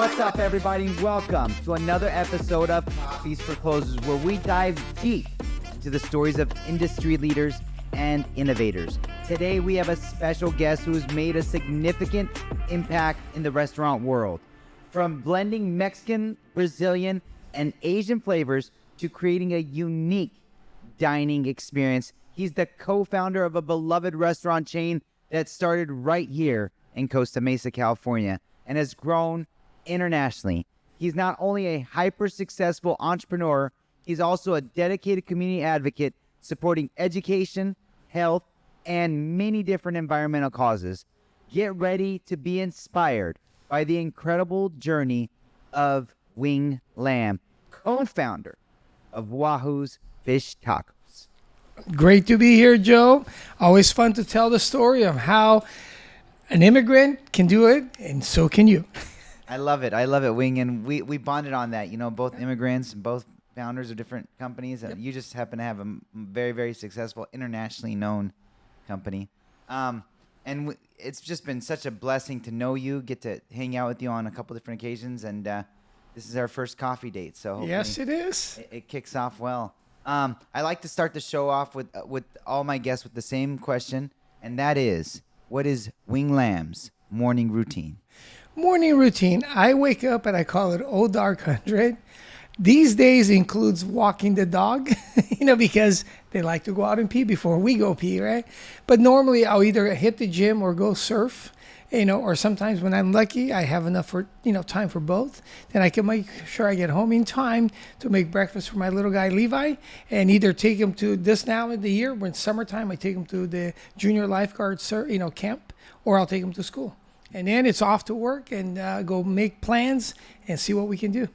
What's up, everybody? Welcome to another episode of Coffeez for Closers, where we dive deep into the stories of industry leaders and innovators. Today, we have a special guest who has made a significant impact in the restaurant world. From blending Mexican, Brazilian, and Asian flavors to creating a unique dining experience, he's the co-founder of a beloved restaurant chain that started right here in Costa Mesa, California, and has grown internationally. He's not only a hyper-successful entrepreneur, he's also a dedicated community advocate supporting education, health, and many different environmental causes. Get ready to be inspired by the incredible journey of Wing Lam, co-founder of Wahoo's Fish Tacos. Great to be here, Joe. Always fun to tell the story of how an immigrant can do it, and so can you. I love it, Wing, and we bonded on that. You know, both immigrants and both founders of different companies, and you just happen to have a very, very successful, internationally known company. It's just been such a blessing to know you, get to hang out with you on a couple different occasions, and this is our first coffee date, so yes, it is. It kicks off well. I like to start the show off with all my guests with the same question, and that is, what is Wing Lam's morning routine? Morning routine. I wake up and I call it Old Dark 100. These days includes walking the dog, because they like to go out and pee before we go pee, right? But normally I'll either hit the gym or go surf, or sometimes when I'm lucky, I have enough for, time for both. Then I can make sure I get home in time to make breakfast for my little guy, Levi, and either take him to this now in the year, when it's summertime, I take him to the junior lifeguard, camp, or I'll take him to school. And then it's off to work and go make plans and see what we can do.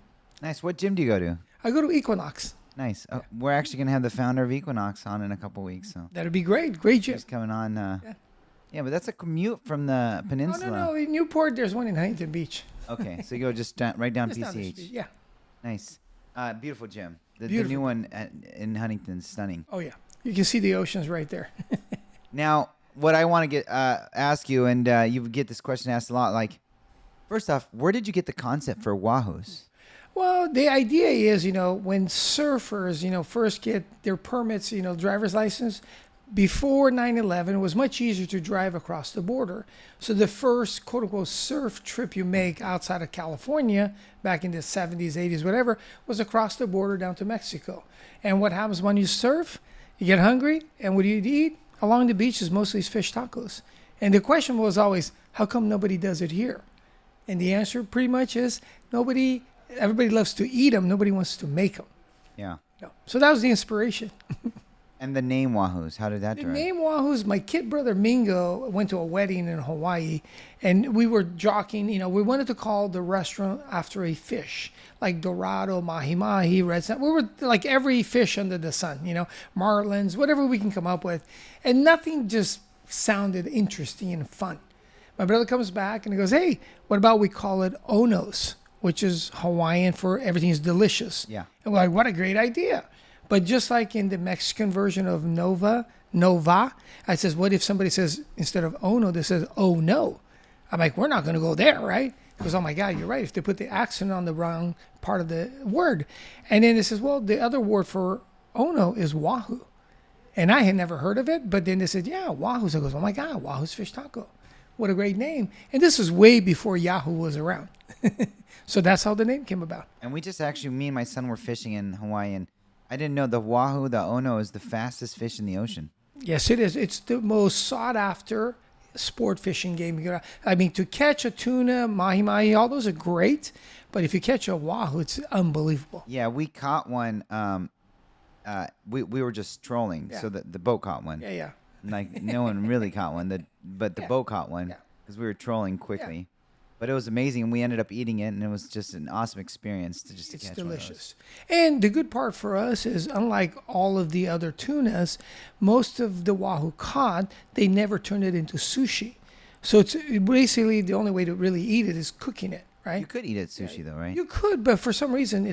Nice. What gym do you go to? I go to Equinox. Nice. We're actually going to have the founder of Equinox on in a couple weeks. So that'd be great. Great gym. He's coming on. Yeah, but that's a commute from the peninsula. No. In Newport, there's one in Huntington Beach. Okay, so you go just right down Just PCH. down the street, yeah. Nice. Beautiful gym. The Beautiful. new one in Huntington's stunning. Oh, yeah. You can see the oceans right there. Now, what I want to ask you, and you get this question asked a lot, like, first off, where did you get the concept for Wahoo's? Well, the idea is, when surfers, first get their permits, driver's license, before 9/11, it was much easier to drive across the border. So the first, quote unquote, surf trip you make outside of California back in the 70s, 80s, whatever, was across the border down to Mexico. And what happens when you surf? You get hungry, and what do you eat? Along the beach is mostly fish tacos. And the question was always, how come nobody does it here? And the answer pretty much is everybody loves to eat them. Nobody wants to make them. Yeah. No. So that was the inspiration. And the name Wahoo's, how did that The derive? name Wahoo's, my kid brother Mingo went to a wedding in Hawaii, and we were jockeying, we wanted to call the restaurant after a fish, like Dorado, Mahi-Mahi, Red Snapper. We were like every fish under the sun, marlins, whatever we can come up with. And nothing just sounded interesting and fun. My brother comes back and he goes, hey, what about we call it Onos, which is Hawaiian for everything is delicious. Yeah. And we're like, what a great idea. But just like in the Mexican version of Nova, I says, what if somebody says, instead of Ono, they says, oh no. I'm like, we're not going to go there, right? He goes, oh my God, you're right. If they put the accent on the wrong part of the word. And then it says, well, the other word for Ono is Wahoo. And I had never heard of it. But then they said, yeah, Wahoo. So I goes, oh my God, Wahoo's Fish Taco. What a great name. And this was way before Yahoo was around. So that's how the name came about. And we just actually, me and my son were fishing in Hawaii, and I didn't know the Wahoo, the Ono, is the fastest fish in the ocean. Yes, it is. It's the most sought after sport fishing game. To catch a tuna, mahi-mahi, all those are great. But if you catch a Wahoo, it's unbelievable. Yeah, we caught one. We were just trolling, so the boat caught one. Yeah. Like, no one really caught one, but the boat caught one because we were trolling quickly. Yeah. But it was amazing, and we ended up eating it, and it was just an awesome experience to catch one. It's delicious. And the good part for us is, unlike all of the other tunas, most of the Wahoo caught, they never turn it into sushi. So it's basically the only way to really eat it is cooking it. right? You could eat it sushi though, right? You could, but for some reason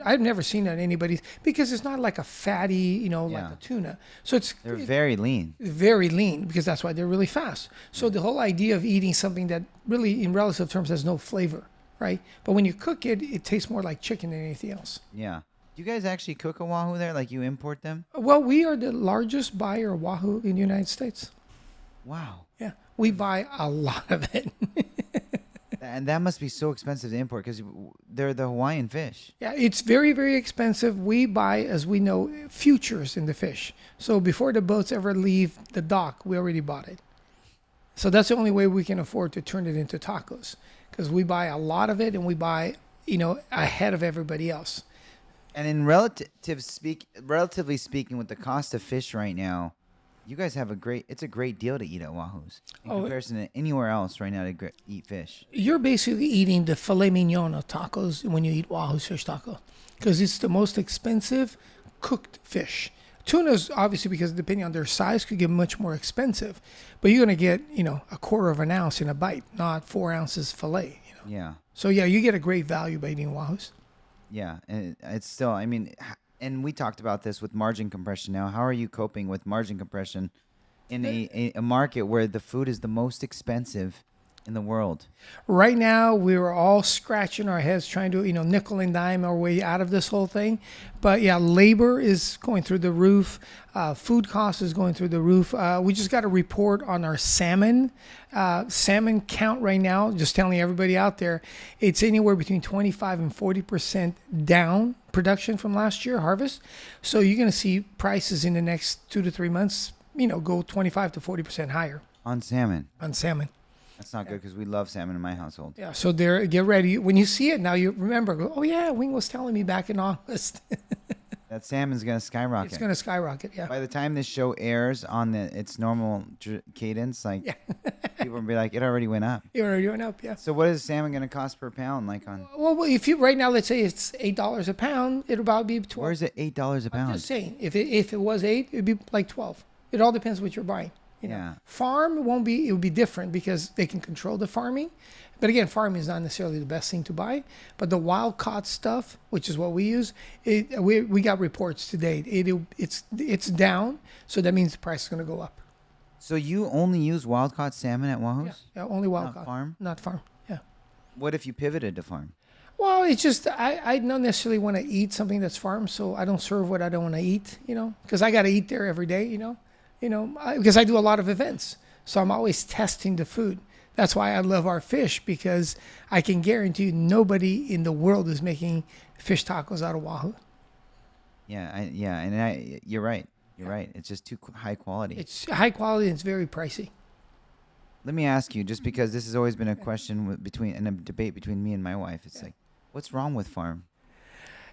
I've never seen that anybody's, because it's not like a fatty, like a tuna. So they're very lean. Very lean, because that's why they're really fast. So the whole idea of eating something that really in relative terms has no flavor, right? But when you cook it, it tastes more like chicken than anything else. Yeah. Do you guys actually cook a Wahoo there? Like you import them? Well, we are the largest buyer of Wahoo in the United States. Wow. Yeah, we buy a lot of it. And that must be so expensive to import because they're the Hawaiian fish. Yeah, it's very, very expensive. We buy, as we know, futures in the fish. So before the boats ever leave the dock, we already bought it. So that's the only way we can afford to turn it into tacos, because we buy a lot of it and we buy, ahead of everybody else. And in relatively speaking, with the cost of fish right now, you guys have it's a great deal to eat at Wahoo's in comparison to anywhere else right now to eat fish. You're basically eating the filet mignon of tacos when you eat Wahoo's fish taco, because it's the most expensive cooked fish. Tuna's obviously, because depending on their size, could get much more expensive, but you're gonna get a quarter of an ounce in a bite, not 4 ounces filet. Yeah. So yeah, you get a great value by eating Wahoo's. Yeah, and it's still, I mean, and we talked about this with margin compression now. How are you coping with margin compression in a market where the food is the most expensive in the world? Right now, we were all scratching our heads trying to, nickel and dime our way out of this whole thing. But yeah, labor is going through the roof. Food cost is going through the roof. We just got a report on our salmon. Salmon count right now, just telling everybody out there, it's anywhere between 25 and 40% down production from last year harvest. So you're going to see prices in the next 2 to 3 months, go 25 to 40% higher. On salmon. On salmon. That's not good because we love salmon in my household. Yeah, so get ready. When you see it now, you remember, oh yeah, Wing was telling me back in August. That salmon's going to skyrocket. It's going to skyrocket, yeah. By the time this show airs on its normal cadence, people will be like, it already went up. It already went up, yeah. So what is salmon going to cost per pound? Well, if you right now, let's say it's $8 a pound, it'll about be 12. Where is it $8 a pound? I'm just saying, if it was 8, it'd be like 12. It all depends what you're buying. Yeah. Farm it would be different because they can control the farming. But again, farming is not necessarily the best thing to buy. But the wild caught stuff, which is what we use, we got reports today. It's down, so that means the price is going to go up. So you only use wild caught salmon at Wahoo's? Yeah, only wild caught. Farm? Not farm. Yeah. What if you pivoted to farm? Well, it's just I don't necessarily want to eat something that's farm, so I don't serve what I don't want to eat. Because I got to eat there every day. Because I do a lot of events. So I'm always testing the food. That's why I love our fish, because I can guarantee you nobody in the world is making fish tacos out of Wahoo. Yeah, you're right. You're right. It's just too high quality. It's high quality and it's very pricey. Let me ask you, just because this has always been a question and a debate between me and my wife. It's like, what's wrong with farm?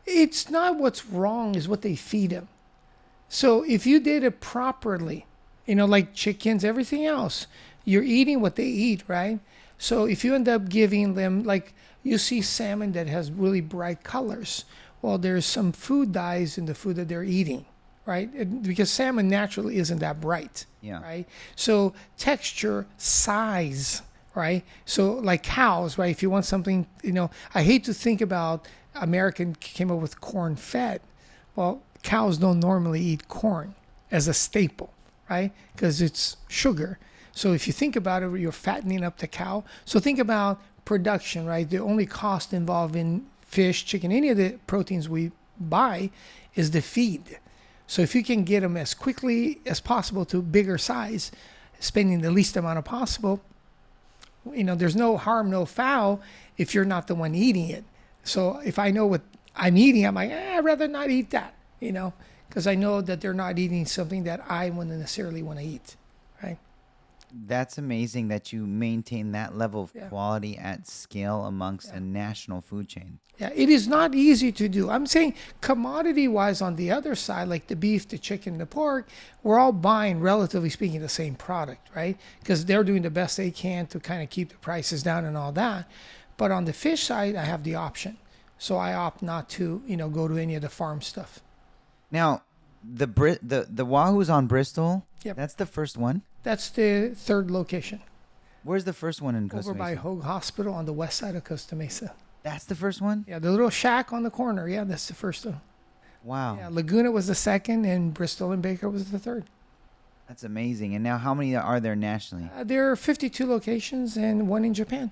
It's not what's wrong, is what they feed them. So if you did it properly, like chickens, everything else, you're eating what they eat, right? So if you end up giving them, like you see salmon that has really bright colors, well, there's some food dyes in the food that they're eating, right? Because salmon naturally isn't that bright, right? So texture, size, right? So like cows, right? If you want something, I hate to think about American came up with corn fed. Well, cows don't normally eat corn as a staple, right? Because it's sugar. So if you think about it, you're fattening up the cow. So think about production, right? The only cost involved in fish, chicken, any of the proteins we buy is the feed. So if you can get them as quickly as possible to bigger size, spending the least amount of possible, there's no harm, no foul if you're not the one eating it. So if I know what I'm eating, I'm like, I'd rather not eat that, because I know that they're not eating something that I wouldn't necessarily want to eat, right? That's amazing that you maintain that level of quality at scale amongst a national food chain. Yeah, it is not easy to do. I'm saying commodity-wise on the other side, like the beef, the chicken, the pork, we're all buying, relatively speaking, the same product, right? Because they're doing the best they can to kind of keep the prices down and all that. But on the fish side, I have the option. So I opt not to, go to any of the farm stuff. Now, the Wahoo's on Bristol, Yep. That's the first one? That's the third location. Where's the first one in Costa Mesa? Over by Hogue Hospital on the west side of Costa Mesa. That's the first one? Yeah, the little shack on the corner. Yeah, that's the first one. Wow. Yeah, Laguna was the second, and Bristol and Baker was the third. That's amazing. And now how many are there nationally? There are 52 locations and one in Japan.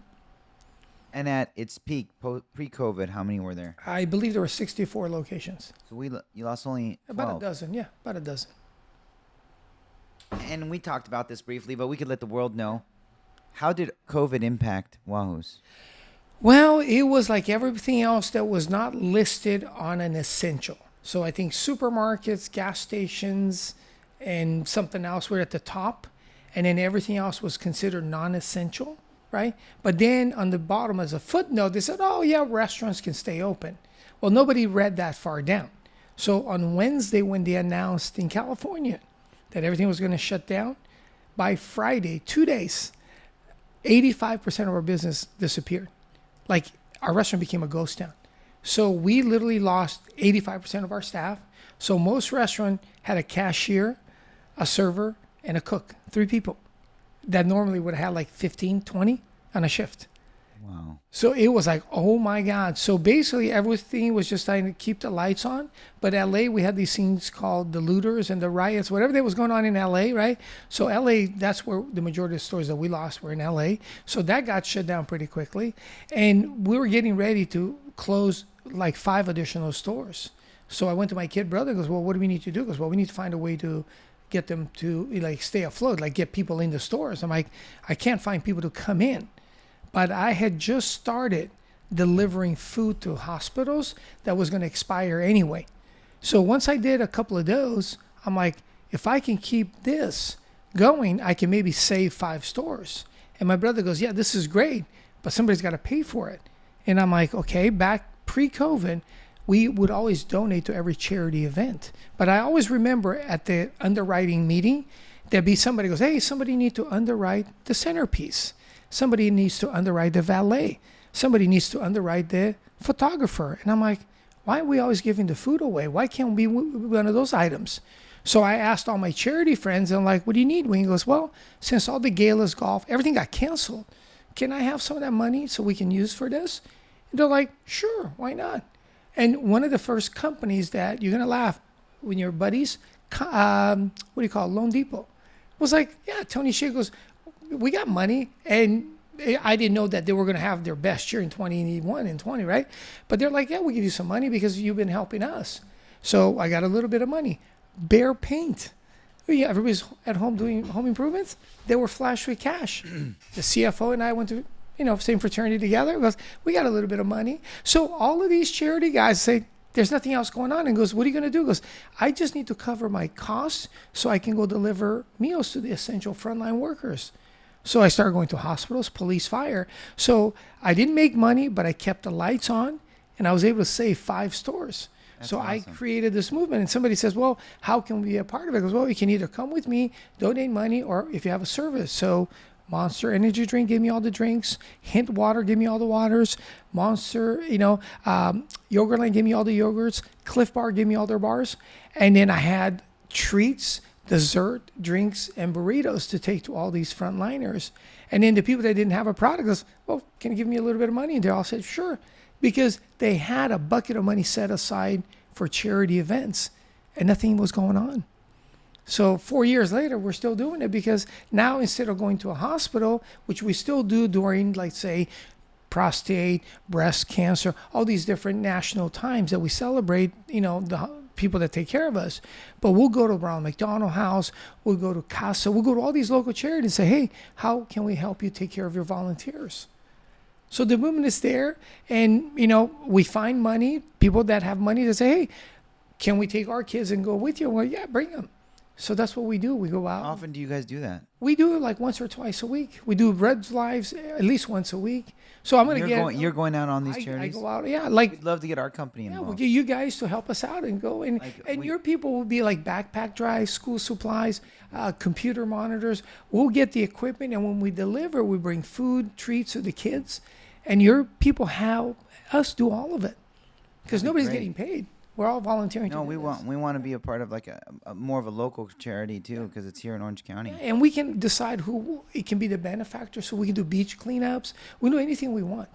And at its peak, pre-COVID, how many were there? I believe there were 64 locations. So you lost only 12. About a dozen, yeah, about a dozen. And we talked about this briefly, but we could let the world know. How did COVID impact Wahoo's? Well, it was like everything else that was not listed on an essential. So I think supermarkets, gas stations, and something else were at the top. And then everything else was considered non-essential, right? But then on the bottom as a footnote, they said, oh yeah, restaurants can stay open. Well, nobody read that far down. So on Wednesday, when they announced in California that everything was going to shut down, by Friday, 2 days, 85% of our business disappeared. Like our restaurant became a ghost town. So we literally lost 85% of our staff. So most restaurants had a cashier, a server, and a cook, 3 people that normally would have had like 15, 20 on a shift. Wow. So it was like, oh my God. So basically everything was just trying to keep the lights on. But LA, we had these things called the looters and the riots, whatever that was going on in LA, right? So LA, that's where the majority of the stores that we lost were in LA. So that got shut down pretty quickly. And we were getting ready to close like 5 additional stores. So I went to my kid brother and goes, well, what do we need to do? He goes, well, we need to find a way to get them to like stay afloat, like get people in the stores. I'm like, I can't find people to come in. But I had just started delivering food to hospitals that was going to expire anyway. So once I did a couple of those, I'm like, if I can keep this going, I can maybe save 5 stores. And my brother goes, yeah, this is great, but somebody's got to pay for it. And I'm like, okay, back pre-COVID, we would always donate to every charity event. But I always remember at the underwriting meeting, there'd be somebody goes, hey, somebody need to underwrite the centerpiece. Somebody needs to underwrite the valet. Somebody needs to underwrite the photographer. And I'm like, why are we always giving the food away? Why can't we be one of those items? So I asked all my charity friends, and I'm like, what do you need? Wayne goes, well, since all the galas, golf, everything got canceled, can I have some of that money so we can use for this? And they're like, sure, why not? And one of the first companies that you're going to laugh when your buddies, what do you call it, Loan Depot, was like, yeah, Tony Shea goes, we got money, and I didn't know that they were going to have their best year in 21 and 20, right? But they're like, yeah, we'll give you some money because you've been helping us. So I got a little bit of money. Bear Paint. Yeah, everybody's at home doing home improvements. They were flush with cash. The CFO and I went to, same fraternity together. He goes, we got a little bit of money. So all of these charity guys say, there's nothing else going on. And goes, what are you going to do? He goes, I just need to cover my costs so I can go deliver meals to the essential frontline workers. So I started going to hospitals, police, fire. So I didn't make money, but I kept the lights on, and I was able to save 5 stores. That's so awesome. I created this movement, and somebody says, well, how can we be a part of it? I goes, well, you can either come with me, donate money, or if you have a service. So Monster Energy Drink gave me all the drinks. Hint Water gave me all the waters. Monster, Yogurtland gave me all the yogurts. Cliff Bar gave me all their bars. And then I had treats, dessert, drinks, and burritos to take to all these frontliners. And then the people that didn't have a product goes, well, can you give me a little bit of money? And they all said, sure. Because they had a bucket of money set aside for charity events, and nothing was going on. So 4 years later, we're still doing it because now instead of going to a hospital, which we still do during, like, say, prostate, breast cancer, all these different national times that we celebrate, the people that take care of us. But we'll go to Ronald McDonald House, we'll go to CASA, we'll go to all these local charities and say, hey, how can we help you take care of your volunteers? So the movement is there, and, we find money, people that have money that say, hey, can we take our kids and go with you? Well, yeah, bring them. So that's what we do. We go out. How often do you guys do that? We do it like once or twice a week. We do Red's Lives at least once a week. So I'm going to get... You're going out on these charities? I go out, yeah. Like, we'd love to get our company involved. Yeah, we'll get you guys to help us out and go. And your people will be like backpack drives, school supplies, computer monitors. We'll get the equipment, and when we deliver, we bring food, treats to the kids. And your people have us do all of it because nobody's getting paid. We're all volunteering. No, we want to be a part of like a more of a local charity too, because it's here in Orange County. And we can decide who it can be the benefactor, so we can do beach cleanups. We do anything we want.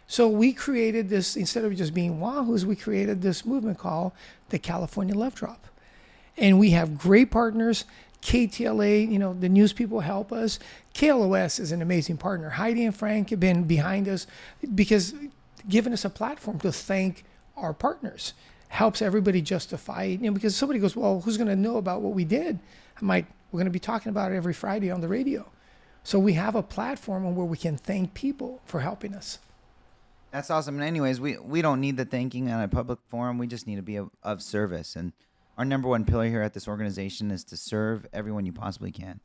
So we created this, instead of just being Wahoo's, we created this movement called the California Love Drop. And we have great partners KTLA, the news people help us. KLOS is an amazing partner. Heidi and Frank have been behind us because giving us a platform to thank our partners helps everybody justify, because somebody goes, well, who's going to know about what we did? I'm like, we're going to be talking about it every Friday on the radio. So we have a platform where we can thank people for helping us. That's awesome. And anyways, we don't need the thanking on a public forum. We just need to be of service. And our number one pillar here at this organization is to serve everyone you possibly can.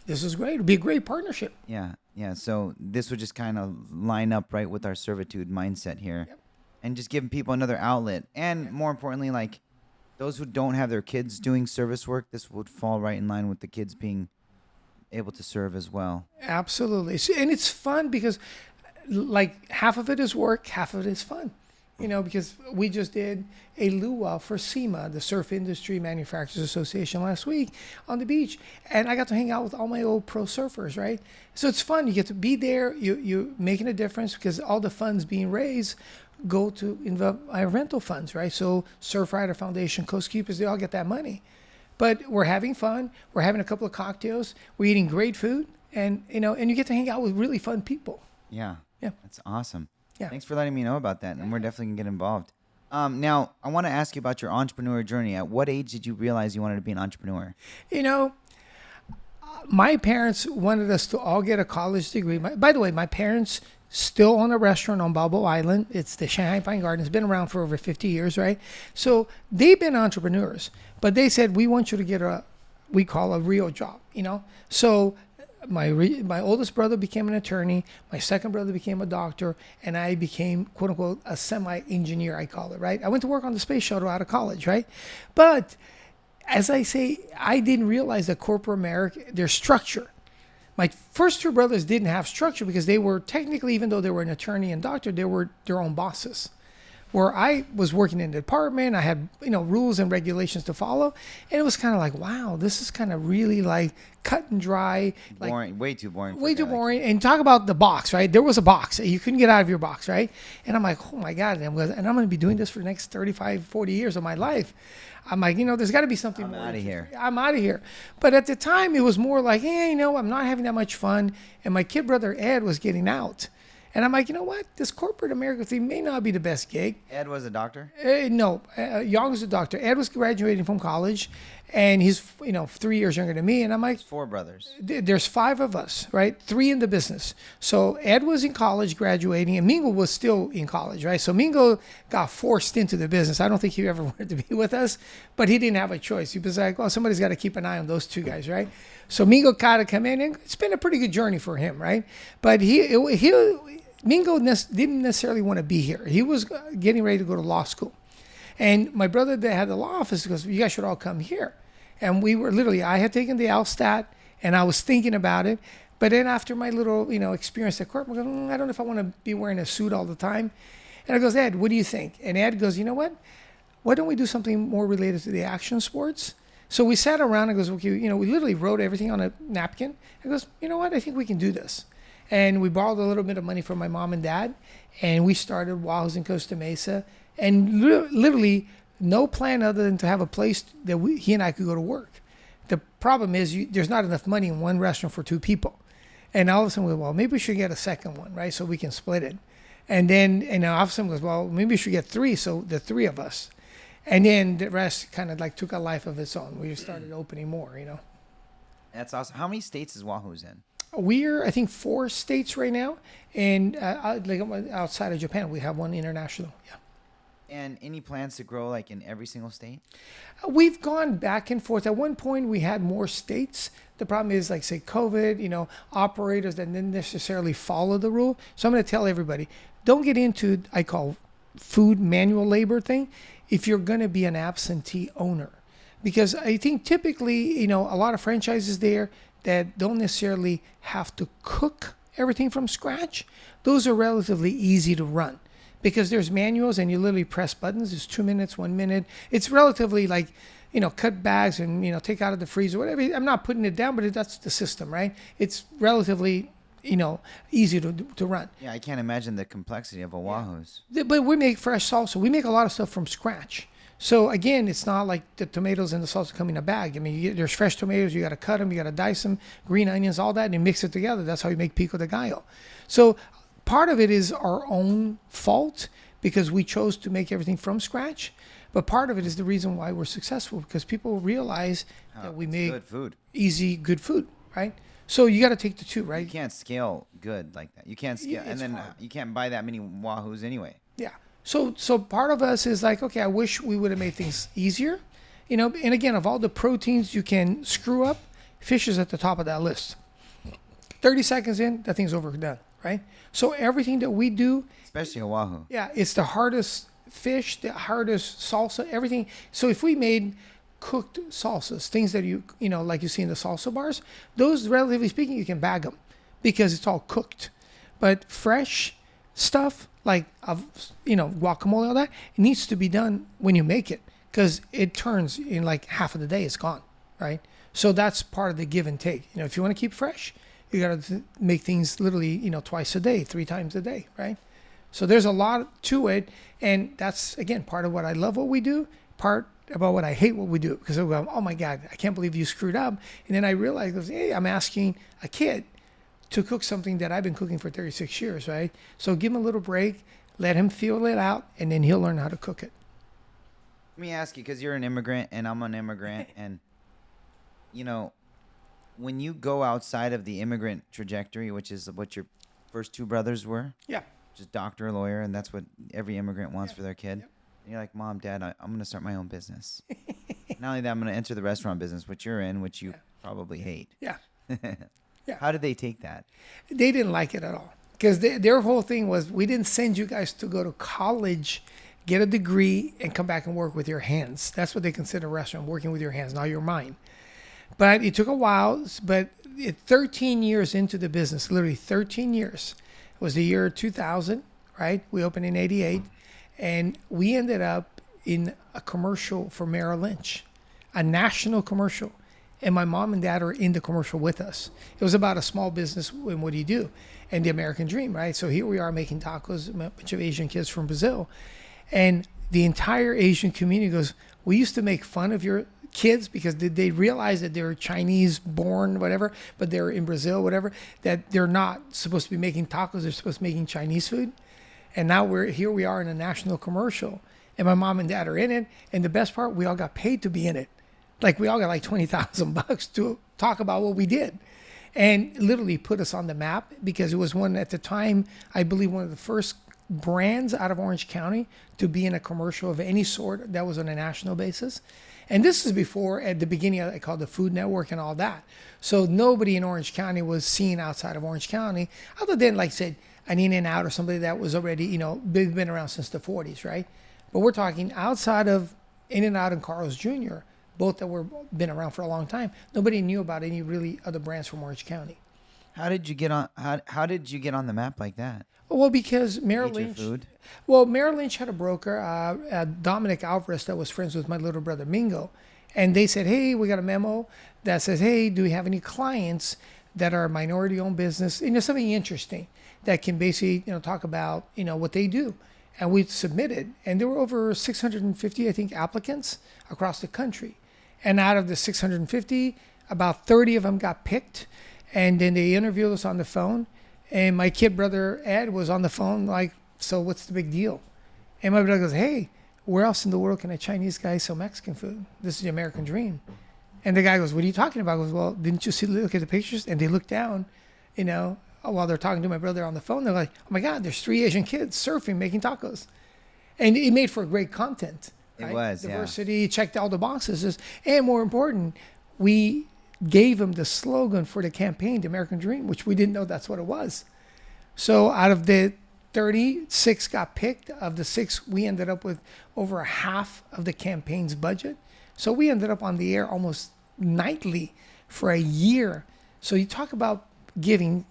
This is great. It'd be a great partnership. Yeah. So this would just kind of line up right with our servitude mindset here. Yep. And just giving people another outlet. And more importantly, like those who don't have their kids doing service work, this would fall right in line with the kids being able to serve as well. Absolutely. And it's fun because like half of it is work, half of it is fun. Because we just did a luau for SEMA, the Surf Industry Manufacturers Association, last week on the beach. And I got to hang out with all my old pro surfers, right? So it's fun. You get to be there. You're making a difference because all the funds being raised go to environmental funds, right? So Surf Rider Foundation, Coast Keepers, they all get that money. But we're having fun. We're having a couple of cocktails. We're eating great food. And, and you get to hang out with really fun people. Yeah. Yeah. That's awesome. Yeah. Thanks for letting me know about that. And we're definitely going to get involved. Now, I want to ask you about your entrepreneur journey. At what age did you realize you wanted to be an entrepreneur? My parents wanted us to all get a college degree. By the way, my parents still own a restaurant on Balboa Island. It's the Shanghai Fine Garden. It's been around for over 50 years, right? So they've been entrepreneurs. But they said, we want you to get we call a real job, So my oldest brother became an attorney, my second brother became a doctor, and I became, quote unquote, a semi-engineer, I call it, right? I went to work on the space shuttle out of college, right? But as I say, I didn't realize that corporate America, their structure. My first two brothers didn't have structure because they were technically, even though they were an attorney and doctor, they were their own bosses. Where I was working in the department, I had, rules and regulations to follow. And it was kind of like, wow, this is kind of really like cut and dry. Boring, way too boring. Way too boring. And talk about the box, right? There was a box. You couldn't get out of your box, right? And I'm like, oh my God. And I'm going to be doing this for the next 35, 40 years of my life. I'm like, there's got to be something more. I'm out of here. But at the time, it was more like, hey, I'm not having that much fun. And my kid brother, Ed, was getting out. And I'm like, you know what? This corporate America thing may not be the best gig. Ed was a doctor? No, Young was a doctor. Ed was graduating from college, and he's 3 years younger than me. And I'm like, 4 brothers. There's 5 of us, right? 3 in the business. So Ed was in college graduating, and Mingo was still in college, right? So Mingo got forced into the business. I don't think he ever wanted to be with us, but he didn't have a choice. He was like, well, somebody's got to keep an eye on those 2 guys, right? So Mingo kind of come in, and it's been a pretty good journey for him, right? But Mingo didn't necessarily want to be here. He was getting ready to go to law school. And my brother that had the law office goes, you guys should all come here. And we were I had taken the LSTAT and I was thinking about it. But then after my little, experience at corporate, I go, I don't know if I want to be wearing a suit all the time. And I goes, Ed, what do you think? And Ed goes, you know what? Why don't we do something more related to the action sports? So we sat around and goes, okay, we literally wrote everything on a napkin. And goes, you know what? I think we can do this. And we borrowed a little bit of money from my mom and dad, and we started Wahoo's in Costa Mesa. And literally no plan other than to have a place that he and I could go to work. The problem is there's not enough money in one restaurant for 2 people. And all of a sudden, we go, well, maybe we should get a second one, right? So we can split it. And then all of a sudden, we go, well, maybe we should get 3, so the 3 of us. And then the rest kind of like took a life of its own. We just started opening more, That's awesome. How many states is Wahoo's in? We're, I think, 4 states right now, and outside of Japan, we have 1 international. Yeah. And any plans to grow like in every single state? We've gone back and forth. At one point, we had more states. The problem is, like, say, COVID, operators that didn't necessarily follow the rule. So I'm going to tell everybody, don't get into, I call food manual labor thing if you're going to be an absentee owner. Because I think typically, a lot of franchises there that don't necessarily have to cook everything from scratch, those are relatively easy to run because there's manuals and you literally press buttons. It's 2 minutes, 1 minute. It's relatively like, cut bags and, take out of the freezer, whatever. I'm not putting it down, but that's the system, right? It's relatively, easy to run. Yeah, I can't imagine the complexity of a Wahoo's. But we make fresh salsa. We make a lot of stuff from scratch. So again, it's not like the tomatoes and the salsa come in a bag. I mean, there's fresh tomatoes. You got to cut them. You got to dice them. Green onions, all that, and you mix it together. That's how you make pico de gallo. So part of it is our own fault because we chose to make everything from scratch. But part of it is the reason why we're successful because people realize that we make good food. easy, good food, right? So you got to take the two, right? You can't scale good like that. You can't scale, and then you can't buy that many Wahoos anyway. Yeah. So part of us is like, okay, I wish we would have made things easier, you know. And again, of all the proteins you can screw up, fish is at the top of that list. 30 seconds in, that thing's overdone, right? So everything that we do, especially a Wahoo. yeah, it's the hardest fish, the hardest salsa, everything. So if we made cooked salsas, things that you know, like you see in the salsa bars, those, relatively speaking, you can bag them because it's all cooked. But fresh stuff like guacamole, all that, it needs to be done when you make it because it turns in like half of the day, it's gone, right? So that's part of the give and take. You know, if you want to keep fresh, you got to make things literally, twice a day, 3 times a day, right? So there's a lot to it, and that's again part of what I love what we do, part about what I hate what we do, because I go, oh my God, I can't believe you screwed up. And then I realize, hey, I'm asking a kid to cook something that I've been cooking for 36 years, right? So give him a little break, let him feel it out, and then he'll learn how to cook it. Let me ask you, because you're an immigrant and I'm an immigrant, and when you go outside of the immigrant trajectory, which is what your first 2 brothers were, Yeah. just doctor, lawyer, and that's what every immigrant wants for their kid. Yep. And you're like, Mom, Dad, I'm going to start my own business. Not only that, I'm going to enter the restaurant business, which you're in, which you probably hate. Yeah. Yeah. How did they take that? They didn't like it at all because their whole thing was, we didn't send you guys to go to college, get a degree, and come back and work with your hands. That's what they consider a restaurant, working with your hands, not your mind. But it took a while. But 13 years into the business, literally 13 years, it was the year 2000, right? We opened in 88, and we ended up in a commercial for Merrill Lynch, a national commercial. And my mom and dad are in the commercial with us. It was about a small business and what do you do? And the American dream, right? So here we are making tacos, a bunch of Asian kids from Brazil. And the entire Asian community goes, we used to make fun of your kids because they realize that they're Chinese born, whatever, but they're in Brazil, whatever, that they're not supposed to be making tacos, they're supposed to be making Chinese food. And now we are in a national commercial. And my mom and dad are in it. And the best part, we all got paid to be in it. Like we all got like $20,000 to talk about what we did, and literally put us on the map because it was one at the time, I believe, one of the first brands out of Orange County to be in a commercial of any sort that was on a national basis. And this is before, at the beginning, I called the Food Network and all that. So nobody in Orange County was seen outside of Orange County, other than like said an In-N-Out or somebody that was already, been around since the 40s, right? But we're talking outside of In-N-Out and Carl's Jr., both that were been around for a long time. Nobody knew about any really other brands from Orange County. How did you get on? How did you get on the map like that? Well, because Merrill Lynch. Food? Well, Merrill Lynch had a broker, Dominic Alvarez, that was friends with my little brother Mingo, and they said, "Hey, we got a memo that says, hey, do we have any clients that are minority-owned business? Something interesting that can basically, talk about, what they do." And we submitted, and there were over 650, I think, applicants across the country. And out of the 650, about 30 of them got picked. And then they interviewed us on the phone. And my kid brother, Ed, was on the phone like, so what's the big deal? And my brother goes, hey, where else in the world can a Chinese guy sell Mexican food? This is the American dream. And the guy goes, what are you talking about? I goes, well, didn't you look at the pictures? And they look down, while they're talking to my brother on the phone. They're like, oh my God, there's 3 Asian kids surfing, making tacos. And it made for great content. Right? It was, diversity, checked all the boxes. And more important, we gave them the slogan for the campaign, the American Dream, which we didn't know that's what it was. So out of the 36 got picked. Of the 6, we ended up with over half of the campaign's budget. So we ended up on the air almost nightly for a year. So you talk about giving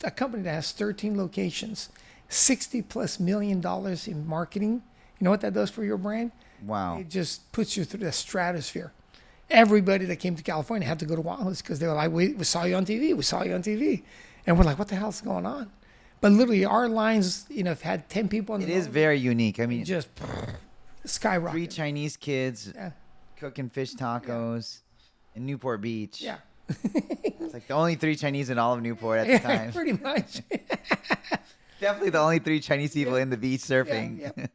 a company that has 13 locations, $60+ million in marketing. You know what that does for your brand? Wow. It just puts you through the stratosphere. Everybody that came to California had to go to Wahoo's because they were like, we saw you on TV. We saw you on TV. And we're like, what the hell's going on? But literally our lines, had 10 people on the It is very unique. I mean, just, Skyrocket. 3 Chinese kids Yeah. cooking fish tacos in Newport Beach. Yeah. It's like the only 3 Chinese in all of Newport at the Yeah, time. pretty much. Definitely the only 3 Chinese people in the beach surfing. Yeah.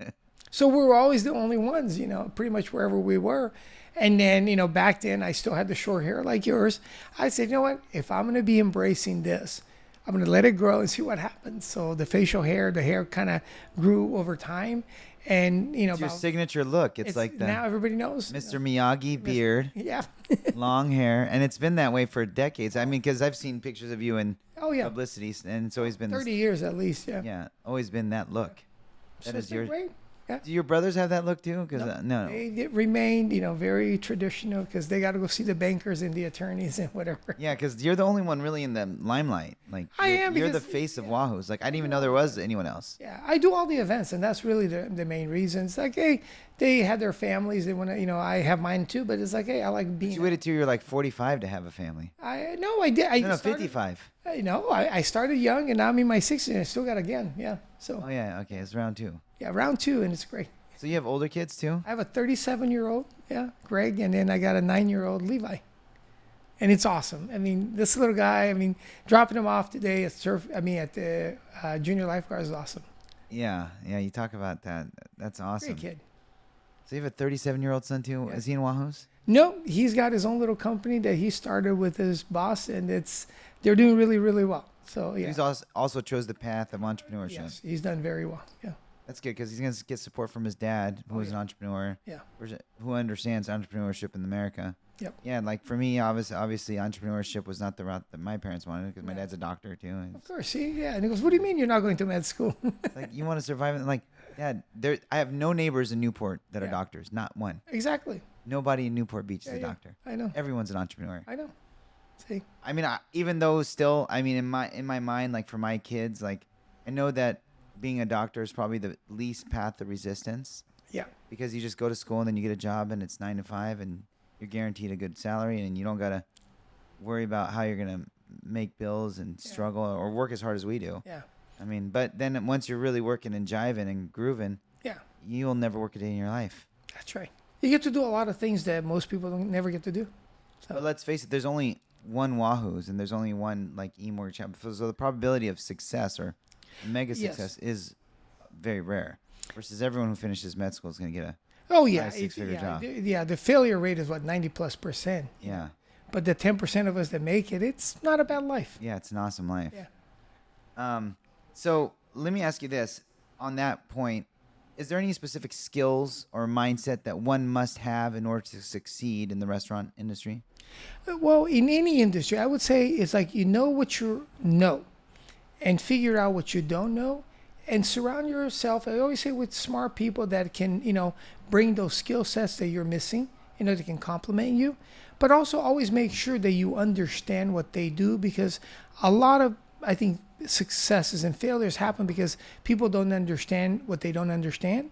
So we were always the only ones, pretty much wherever we were. And then, back then I still had the short hair like yours. I said, you know what? If I'm going to be embracing this, I'm going to let it grow and see what happens. So the facial hair, the hair kind of grew over time. And, It's your signature look. It's like the now everybody knows. Mr. Miyagi beard, Yeah. long hair. And it's been that way for decades. I mean, because I've seen pictures of you in Oh, yeah. publicity, and it's always been 30 years at least, yeah. Yeah, always been that look. That So is it's been your. great. Yeah. Do your brothers have that look too? Because no. They remained, very traditional because they got to go see the bankers and the attorneys and whatever. Yeah, because you're the only one really in the limelight. Like I you're, am You're the because- face of Wahoo's. Like I didn't even know there was anyone else. Yeah, I do all the events, and that's really the main reason. It's like, hey, they had their families. They want to, I have mine too, but it's like, hey, I like being. You waited till you're like 45 to have a family. I did. I No, started, 55. I started young, and now I'm in my 60s, and I still got again. Yeah, so Oh yeah, okay, it's round 2. yeah, round 2, and it's great. So you have older kids too? I have a 37-year-old, Greg, and then I got a 9-year-old Levi. And it's awesome. I mean, this little guy, dropping him off today at the junior lifeguard is awesome. Yeah, you talk about that. That's awesome. Great kid. So you have a 37-year-old son too? Yeah. Is he in Wahoo's? No, he's got his own little company that he started with his boss, and they're doing really, really well. So yeah, He's also chose the path of entrepreneurship. yes, he's done very well. Yeah, That's good because he's going to get support from his dad, who is an entrepreneur, yeah, who understands entrepreneurship in America. Yep. Yeah, like for me, obviously, entrepreneurship was not the route that my parents wanted because my dad's a doctor too. And of course. See, yeah, and he goes, "What do you mean you're not going to med school?" it's like you want to survive, and like, Dad, I have no neighbors in Newport that are Yeah. doctors, not one. Exactly. Nobody in Newport Beach is a Yeah, doctor. I know. Everyone's an entrepreneur. I know. See, I mean, even though still, in my mind, like for my kids, like I know that being a doctor is probably the least path of resistance yeah, because you just go to school and then you get a job and it's 9 to 5 and you're guaranteed a good salary and you don't gotta worry about how you're gonna make bills and struggle or work as hard as we do. yeah, But then once you're really working and jiving and grooving, yeah. you'll never work a day in your life. That's right. You get to do a lot of things that most people don't never get to do. But let's face it, there's only one Wahoo's and there's only one like e-mortgage app. So the probability of success or mega Yes. success is very rare. Versus everyone who finishes med school is going to get a Oh yeah, six-figure job. The failure rate is 90+%. yeah. But the 10% of us that make it, it's not a bad life. Yeah, it's an awesome life. Yeah. So let me ask you this. On that point, is there any specific skills or mindset that one must have in order to succeed in the restaurant industry? Well, in any industry, I would say it's like you know what you know and figure out what you don't know and surround yourself, I always say, with smart people that can, bring those skill sets that you're missing, that can complement you. But also always make sure that you understand what they do because a lot of, I think, successes and failures happen because people don't understand what they don't understand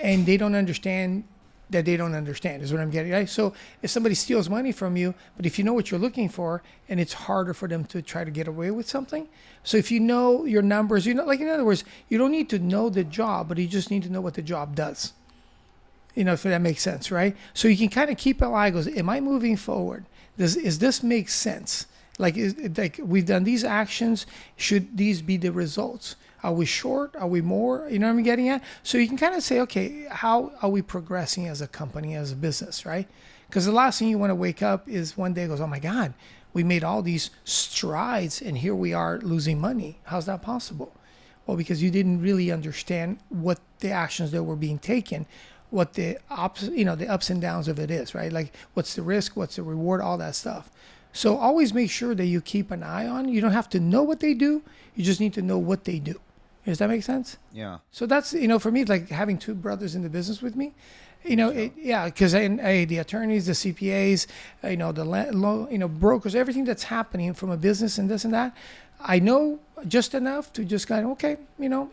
and they don't understand that they don't understand is what I'm getting, right? So if somebody steals money from you, but if you know what you're looking for and it's harder for them to try to get away with something. So if you know your numbers, like in other words, you don't need to know the job, but you just need to know what the job does. If that makes sense, right? So you can kind of keep an eye, goes, am I moving forward? Is this make sense? Like we've done these actions, should these be the results? Are we short? Are we more? You know what I'm getting at? So you can kind of say, okay, how are we progressing as a company, as a business, right? Because the last thing you want to wake up is one day goes, oh my God, we made all these strides and here we are losing money. How's that possible? Well, because you didn't really understand what the actions that were being taken, what the ups and downs of it is, right? Like what's the risk, what's the reward, all that stuff. So always make sure that you keep an eye on. You don't have to know what they do. You just need to know what they do. Does that make sense? Yeah. So that's, for me, like having two brothers in the business with me, because the attorneys, the CPAs, the brokers, everything that's happening from a business and this and that, I know just enough to just kind of, okay,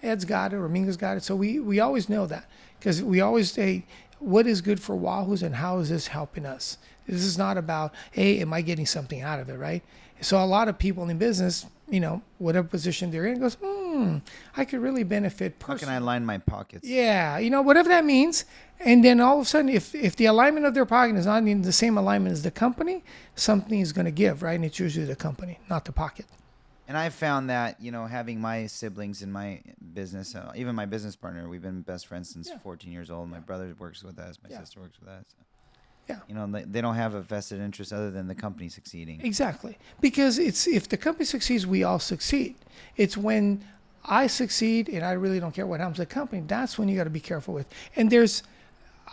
Ed's got it or Minga's got it. So we always know that because we always say, what is good for Wahoo's and how is this helping us? This is not about, hey, am I getting something out of it, right? So a lot of people in business, whatever position they're in, goes, I could really benefit How personally. can I line my pockets? Yeah, whatever that means. And then all of a sudden, if the alignment of their pocket is not in the same alignment as the company, something is going to give, right? And it's usually the company, not the pocket. And I found that, having my siblings in my business, even my business partner, we've been best friends since 14 years old. My brother works with us. My sister works with us. Yeah. They don't have a vested interest other than the company succeeding. Exactly. Because if the company succeeds, we all succeed. It's when I succeed and I really don't care what happens to the company, that's when you got to be careful with. And there's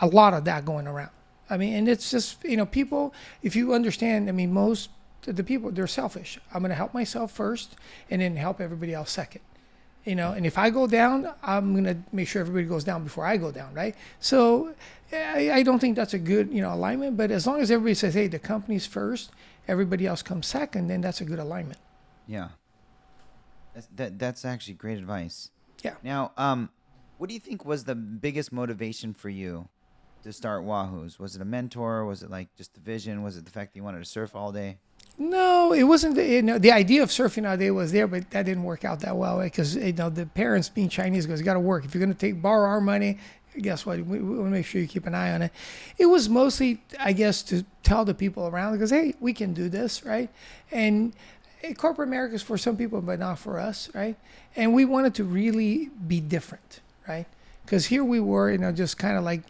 a lot of that going around. I mean, and it's just, people, if you understand, most of the people, they're selfish. I'm going to help myself first and then help everybody else second. And if I go down, I'm going to make sure everybody goes down before I go down, right? So I don't think that's a good, alignment. But as long as everybody says, hey, the company's first, everybody else comes second, then that's a good alignment. Yeah. That's actually great advice. Yeah. Now, what do you think was the biggest motivation for you to start Wahoo's? Was it a mentor? Was it like just the vision? Was it the fact that you wanted to surf all day? No, it wasn't. The idea of surfing all day was there, but that didn't work out that well because the parents being Chinese goes, you got to work. If you're going to borrow our money, guess what? We want to make sure you keep an eye on it. It was mostly, I guess, to tell the people around because, hey, we can do this, right? And corporate America is for some people, but not for us, right? And we wanted to really be different, right? Because here we were, just kind of like,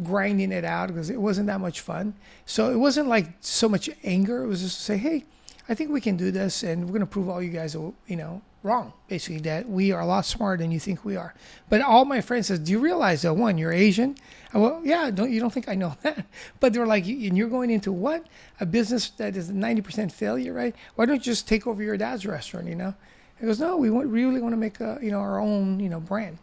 grinding it out because it wasn't that much fun. So it wasn't like so much anger. It was just to say, hey, I think we can do this and we're going to prove all you guys, wrong, basically, that we are a lot smarter than you think we are. But all my friends says, do you realize that, one, you're Asian? Well, yeah, you don't think I know that? But they're like, and you're going into what? A business that is 90% failure, right? Why don't you just take over your dad's restaurant, He goes, no, we really want to make our own, brand.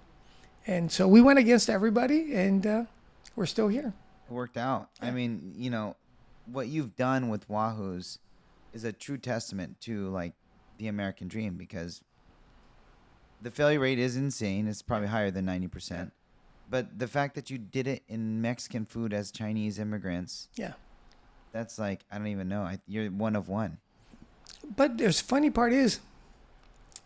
And so we went against everybody, and we're still here. It worked out. Yeah. I mean, what you've done with Wahoo's is a true testament to like the American dream because the failure rate is insane. It's probably higher than 90%. Yeah. But the fact that you did it in Mexican food as Chinese immigrants, that's like, I don't even know. You're one of one. But there's funny part is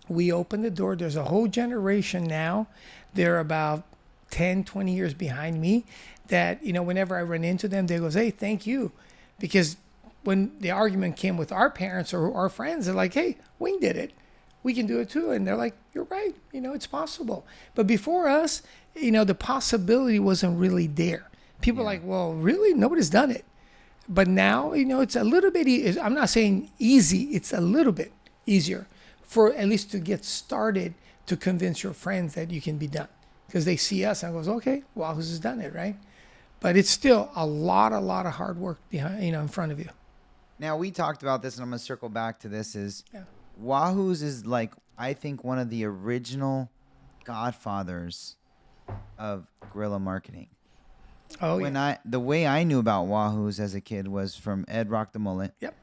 we opened the door. There's a whole generation now. They're about 10, 20 years behind me that, whenever I run into them, they go, hey, thank you. Because when the argument came with our parents or our friends, they're like, hey, we did it. We can do it too. And they're like, you're right. it's possible. But before us, the possibility wasn't really there. People are like, well, really? Nobody's done it. But now, it's a little bit, I'm not saying easy. It's a little bit easier for at least to get started to convince your friends that you can be done. Because they see us and goes, okay, Wahoo's has done it, right? But it's still a lot of hard work behind, in front of you. Now, we talked about this, and I'm going to circle back to this, is Wahoo's is like, I think, one of the original godfathers of guerrilla marketing. Oh, The way I knew about Wahoo's as a kid was from Ed Rock the Mullet. Yep.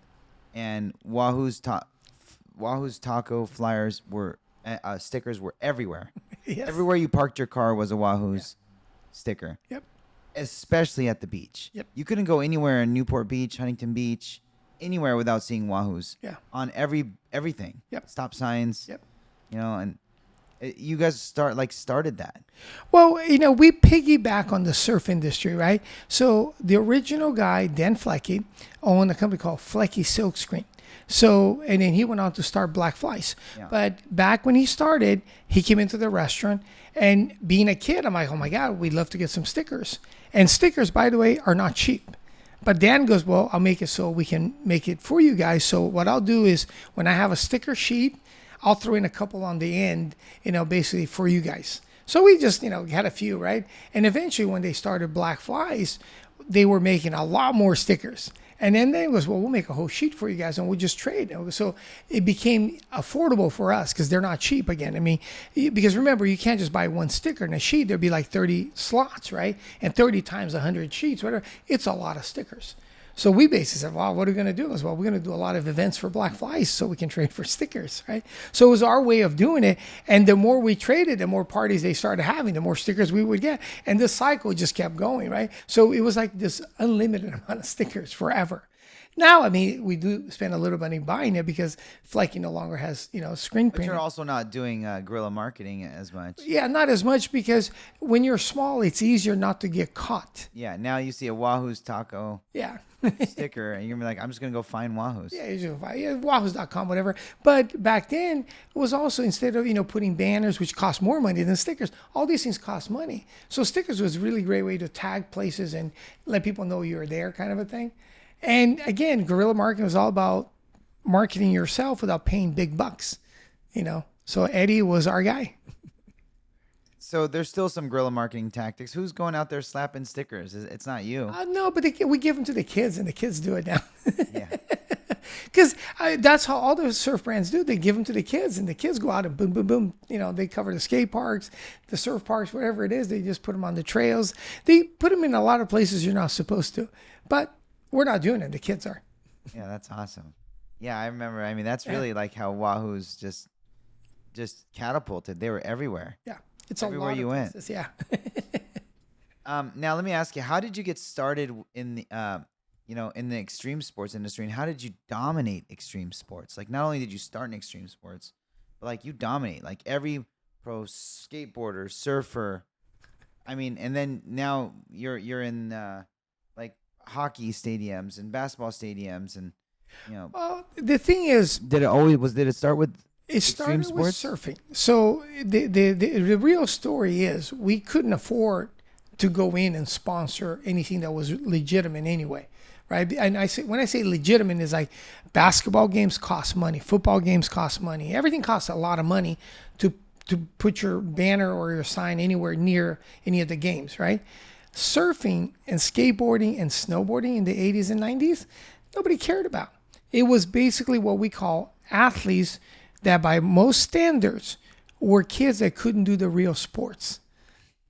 And Wahoo's taco flyers were, stickers were everywhere. Yes. Everywhere you parked your car was a Wahoo's sticker. Yep. Especially at the beach. Yep. You couldn't go anywhere in Newport Beach, Huntington Beach, anywhere without seeing Wahoo's. Yeah. On everything. Yep. Stop signs. Yep. And you guys started that. Well, we piggyback on the surf industry, right? So the original guy, Dan Flecky, owned a company called Flecky Silkscreen. So, and then he went on to start Black Flies. Yeah. But back when he started, he came into the restaurant, and being a kid, I'm like, oh my God, we'd love to get some stickers. And stickers, by the way, are not cheap. But Dan goes, well, I'll make it so we can make it for you guys. So what I'll do is when I have a sticker sheet, I'll throw in a couple on the end, basically for you guys. So we just, had a few, right? And eventually when they started Black Flies, they were making a lot more stickers. And then they was, well, we'll make a whole sheet for you guys and we'll just trade. So it became affordable for us because they're not cheap again. Because remember, you can't just buy one sticker in a sheet. There'd be like 30 slots, right? And 30 times 100 sheets, whatever. It's a lot of stickers. So we basically said, well, what are we going to do? I was, well, we're going to do a lot of events for Black Flies so we can trade for stickers, right? So it was our way of doing it. And the more we traded, the more parties they started having, the more stickers we would get. And this cycle just kept going, right? So it was like this unlimited amount of stickers forever. Now, I mean, we do spend a little money buying it because Flecky no longer has, screen But printing. you're also not doing guerrilla marketing as much. Yeah, not as much because when you're small, it's easier not to get caught. Yeah, now you see a Wahoo's taco Yeah. sticker, and you're gonna be like, I'm just gonna go find Wahoo's. Yeah, Wahoos.com, whatever. But back then, it was also instead of, putting banners, which cost more money than stickers, all these things cost money. So stickers was a really great way to tag places and let people know you were there, kind of a thing. And again, guerrilla marketing was all about marketing yourself without paying big bucks, So Eddie was our guy. So there's still some guerrilla marketing tactics. Who's going out there slapping stickers? It's not you. No, but we give them to the kids, and the kids do it now. Yeah. Because that's how all the surf brands do. They give them to the kids, and the kids go out and boom, boom, boom. They cover the skate parks, the surf parks, whatever it is. They just put them on the trails. They put them in a lot of places you're not supposed to. But we're not doing it. The kids are. Yeah, that's awesome. Yeah, I remember. I mean, that's really like how Wahoo's just catapulted. They were everywhere. Yeah. It's everywhere a lot you of went. places, yeah. Now let me ask you, how did you get started in the in the extreme sports industry, and how did you dominate extreme sports? Like, not only did you start in extreme sports, but like you dominate like every pro skateboarder, surfer. I mean, and then now you're in like hockey stadiums and basketball stadiums, and Well, the thing is, did it start with it extreme started with sports? surfing. So the real story is we couldn't afford to go in and sponsor anything that was legitimate anyway, right? And when I say legitimate, is like basketball games cost money, football games cost money, everything costs a lot of money to put your banner or your sign anywhere near any of the games, right? Surfing and skateboarding and snowboarding in the 80s and 90s, nobody cared about. It was basically what we call athletes that by most standards were kids that couldn't do the real sports.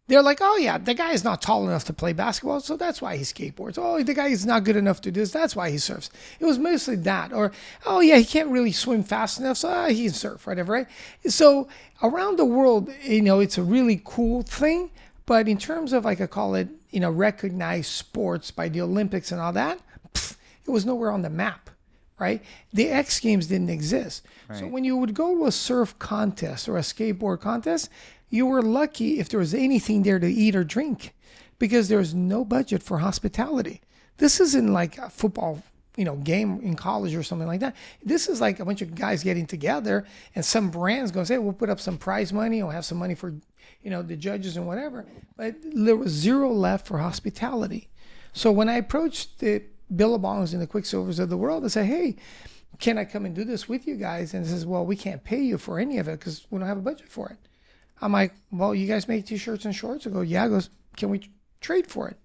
They're like, oh yeah, the guy is not tall enough to play basketball, so that's why he skateboards. Oh, the guy is not good enough to do this, that's why he surfs. It was mostly that. Or, oh yeah, he can't really swim fast enough, so he can surf, whatever, right? So around the world, it's a really cool thing, but in terms of, like I call it, recognized sports by the Olympics and all that, it was nowhere on the map. Right? The X Games didn't exist. Right. So when you would go to a surf contest or a skateboard contest, you were lucky if there was anything there to eat or drink because there's no budget for hospitality. This isn't like a football, game in college or something like that. This is like a bunch of guys getting together and some brand's going to say, we'll put up some prize money or have some money for, the judges and whatever. But there was zero left for hospitality. So when I approached the Billabongs and the Quicksilvers of the world, they say, hey, can I come and do this with you guys? And it says, well, we can't pay you for any of it because we don't have a budget for it. I'm like, well, you guys make t-shirts and shorts? I go, yeah. I goes, can we trade for it?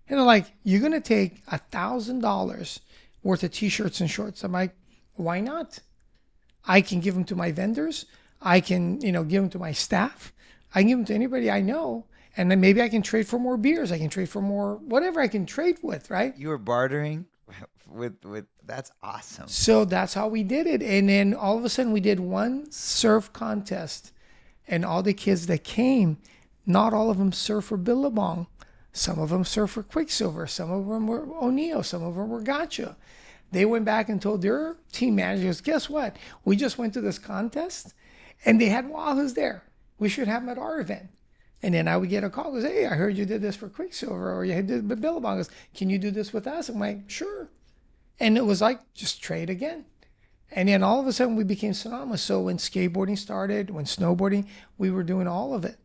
And they're like, you're going to take $1,000 worth of t-shirts and shorts. I'm like, why not? I can give them to my vendors. I can, give them to my staff. I can give them to anybody I know. And then maybe I can trade for more beers. I can trade for more, whatever I can trade with, right? You were bartering with that's awesome. So that's how we did it. And then all of a sudden we did one surf contest. And all the kids that came, not all of them surf for Billabong. Some of them surf for Quicksilver. Some of them were O'Neill. Some of them were Gotcha. They went back and told their team managers, guess what? We just went to this contest and they had Wahoos there. We should have them at our event. And then I would get a call, goes, hey, I heard you did this for Quicksilver, or you did Billabong. Goes, can you do this with us? I'm like, sure. And it was like, just trade again. And then all of a sudden we became synonymous. So when skateboarding started, when snowboarding, we were doing all of it.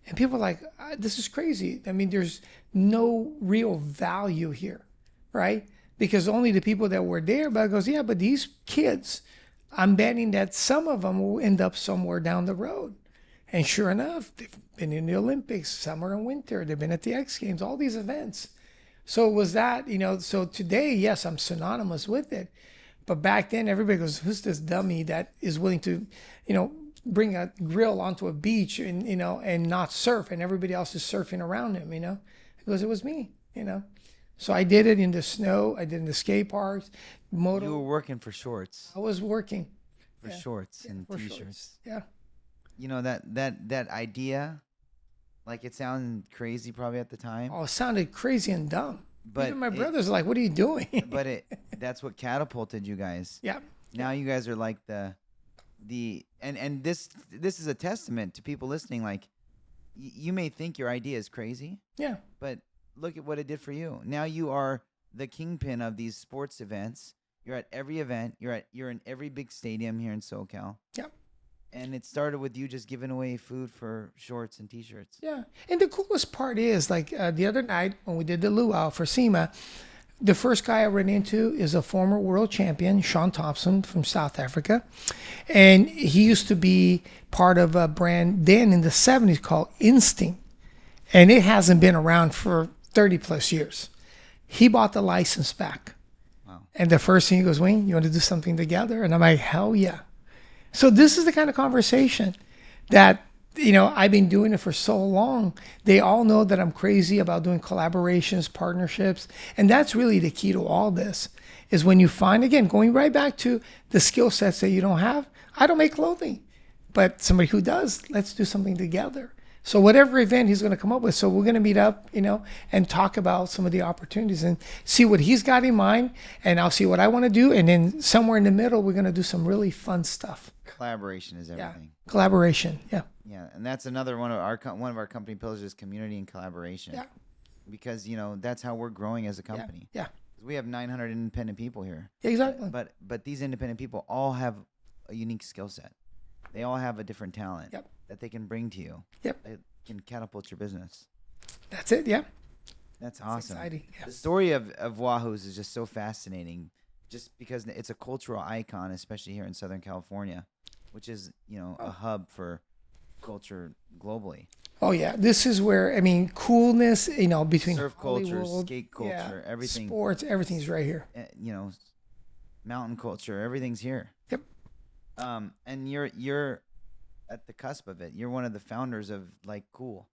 And people were like, this is crazy. I mean, there's no real value here, right? Because only the people that were there, but it goes, yeah, but these kids, I'm betting that some of them will end up somewhere down the road. And sure enough, they've been in the Olympics, summer and winter. They've been at the X Games, all these events. So it was that, so today, yes, I'm synonymous with it. But back then, everybody goes, who's this dummy that is willing to, bring a grill onto a beach and, and not surf, and everybody else is surfing around him, Because it was me, So I did it in the snow. I did it in the skate parks. Moto. You were working for shorts. I was working. For shorts and for t-shirts. Shorts. Yeah. That idea, like it sounded crazy probably at the time. Oh, it sounded crazy and dumb. But Even my brother's like, what are you doing? that's what catapulted you guys. Yeah. Now you guys are like and this is a testament to people listening. Like you may think your idea is crazy. Yeah. But look at what it did for you. Now you are the kingpin of these sports events. You're at every event. You're in every big stadium here in SoCal. Yep. And it started with you just giving away food for shorts and T-shirts. Yeah. And the coolest part is, like, the other night when we did the luau for SEMA, the first guy I ran into is a former world champion, Sean Thompson from South Africa. And he used to be part of a brand then in the 70s called Instinct. And it hasn't been around for 30 plus years. He bought the license back. Wow. And the first thing he goes, Wayne, you want to do something together? And I'm like, hell yeah. So this is the kind of conversation that, I've been doing it for so long. They all know that I'm crazy about doing collaborations, partnerships. And that's really the key to all this, is when you find, again, going right back to the skill sets that you don't have. I don't make clothing, but somebody who does, let's do something together. So whatever event he's going to come up with, so we're going to meet up, and talk about some of the opportunities and see what he's got in mind, and I'll see what I want to do, and then somewhere in the middle, we're going to do some really fun stuff. Collaboration is everything. Yeah. Collaboration, yeah. Yeah, and that's another one of our company pillars is community and collaboration. Yeah. Because that's how we're growing as a company. Yeah. We have 900 independent people here. Exactly. But these independent people all have a unique skill set. They all have a different talent. Yep. That they can bring to you. Yep. That can catapult your business. That's it. Yeah. That's awesome. Exciting. Yeah. The story of Wahoo's is just so fascinating, just because it's a cultural icon, especially here in Southern California, which is a hub for culture globally. Oh yeah, this is where coolness. Between surf culture, Hollywood, skate culture, everything, sports, everything's right here. Mountain culture, everything's here. Yep. And you're at the cusp of it. You're one of the founders of Cool.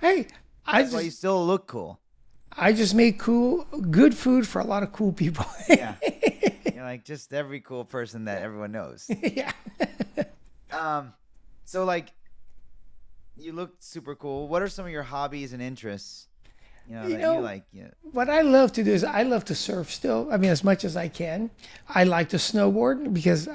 Hey, That's why you still look cool. I just make good food for a lot of cool people. Yeah. You're like just every cool person that everyone knows. Yeah. So you look super cool. What are some of your hobbies and interests? That you like? Yeah. What I love to do is I love to surf still. As much as I can. I like to snowboard because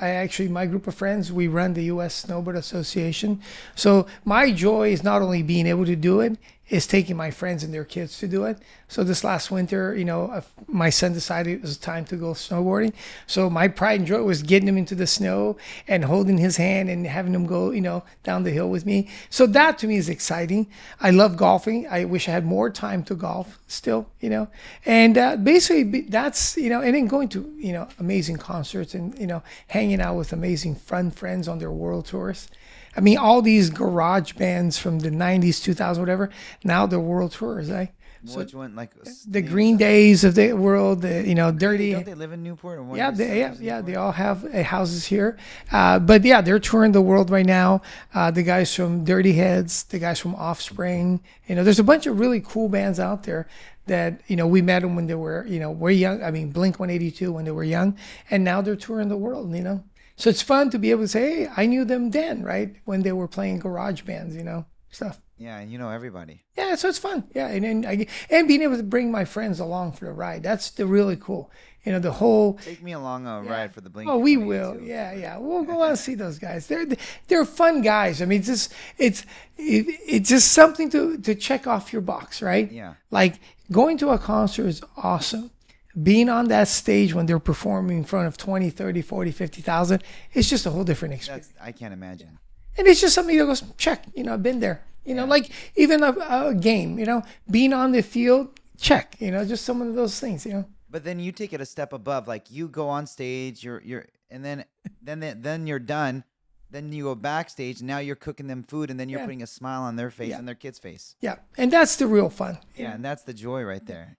my group of friends, we run the U.S. Snowboard Association. So my joy is not only being able to do it, is taking my friends and their kids to do it. So this last winter, my son decided it was time to go snowboarding. So my pride and joy was getting him into the snow and holding his hand and having him go, down the hill with me. So that to me is exciting. I love golfing. I wish I had more time to golf still, and basically that's, and then going to, amazing concerts and, hanging out with amazing fun friends on their world tours. All these garage bands from the 90s, 2000, whatever, now they're world tours, right? Which one, the Green Days of the world, Dirty. Don't they live in Newport? Or Yeah, they all have houses here. But yeah, they're touring the world right now. The guys from Dirty Heads, the guys from Offspring. There's a bunch of really cool bands out there that, we met them when they were, we're young. Blink-182 when they were young, and now they're touring the world, So it's fun to be able to say, hey, I knew them then, right? When they were playing garage bands, stuff. Yeah, and everybody. Yeah, so it's fun. Yeah, and being able to bring my friends along for the ride. That's the really cool. The whole. Take me along a ride for the Blink. Oh, we will. Yeah. We'll go out and see those guys. They're fun guys. It's just something to check off your box, right? Yeah. Like going to a concert is awesome. Being on that stage when they're performing in front of 20, 30, 40, 50,000, it's just a whole different experience. I can't imagine. And it's just something that goes, check, I've been there. Like even a game, being on the field, check, just some of those things, But then you take it a step above, you go on stage, and then you're done. Then you go backstage, and now you're cooking them food, and then you're putting a smile on their face and their kid's face. Yeah, and that's the real fun. Yeah, and that's the joy right there.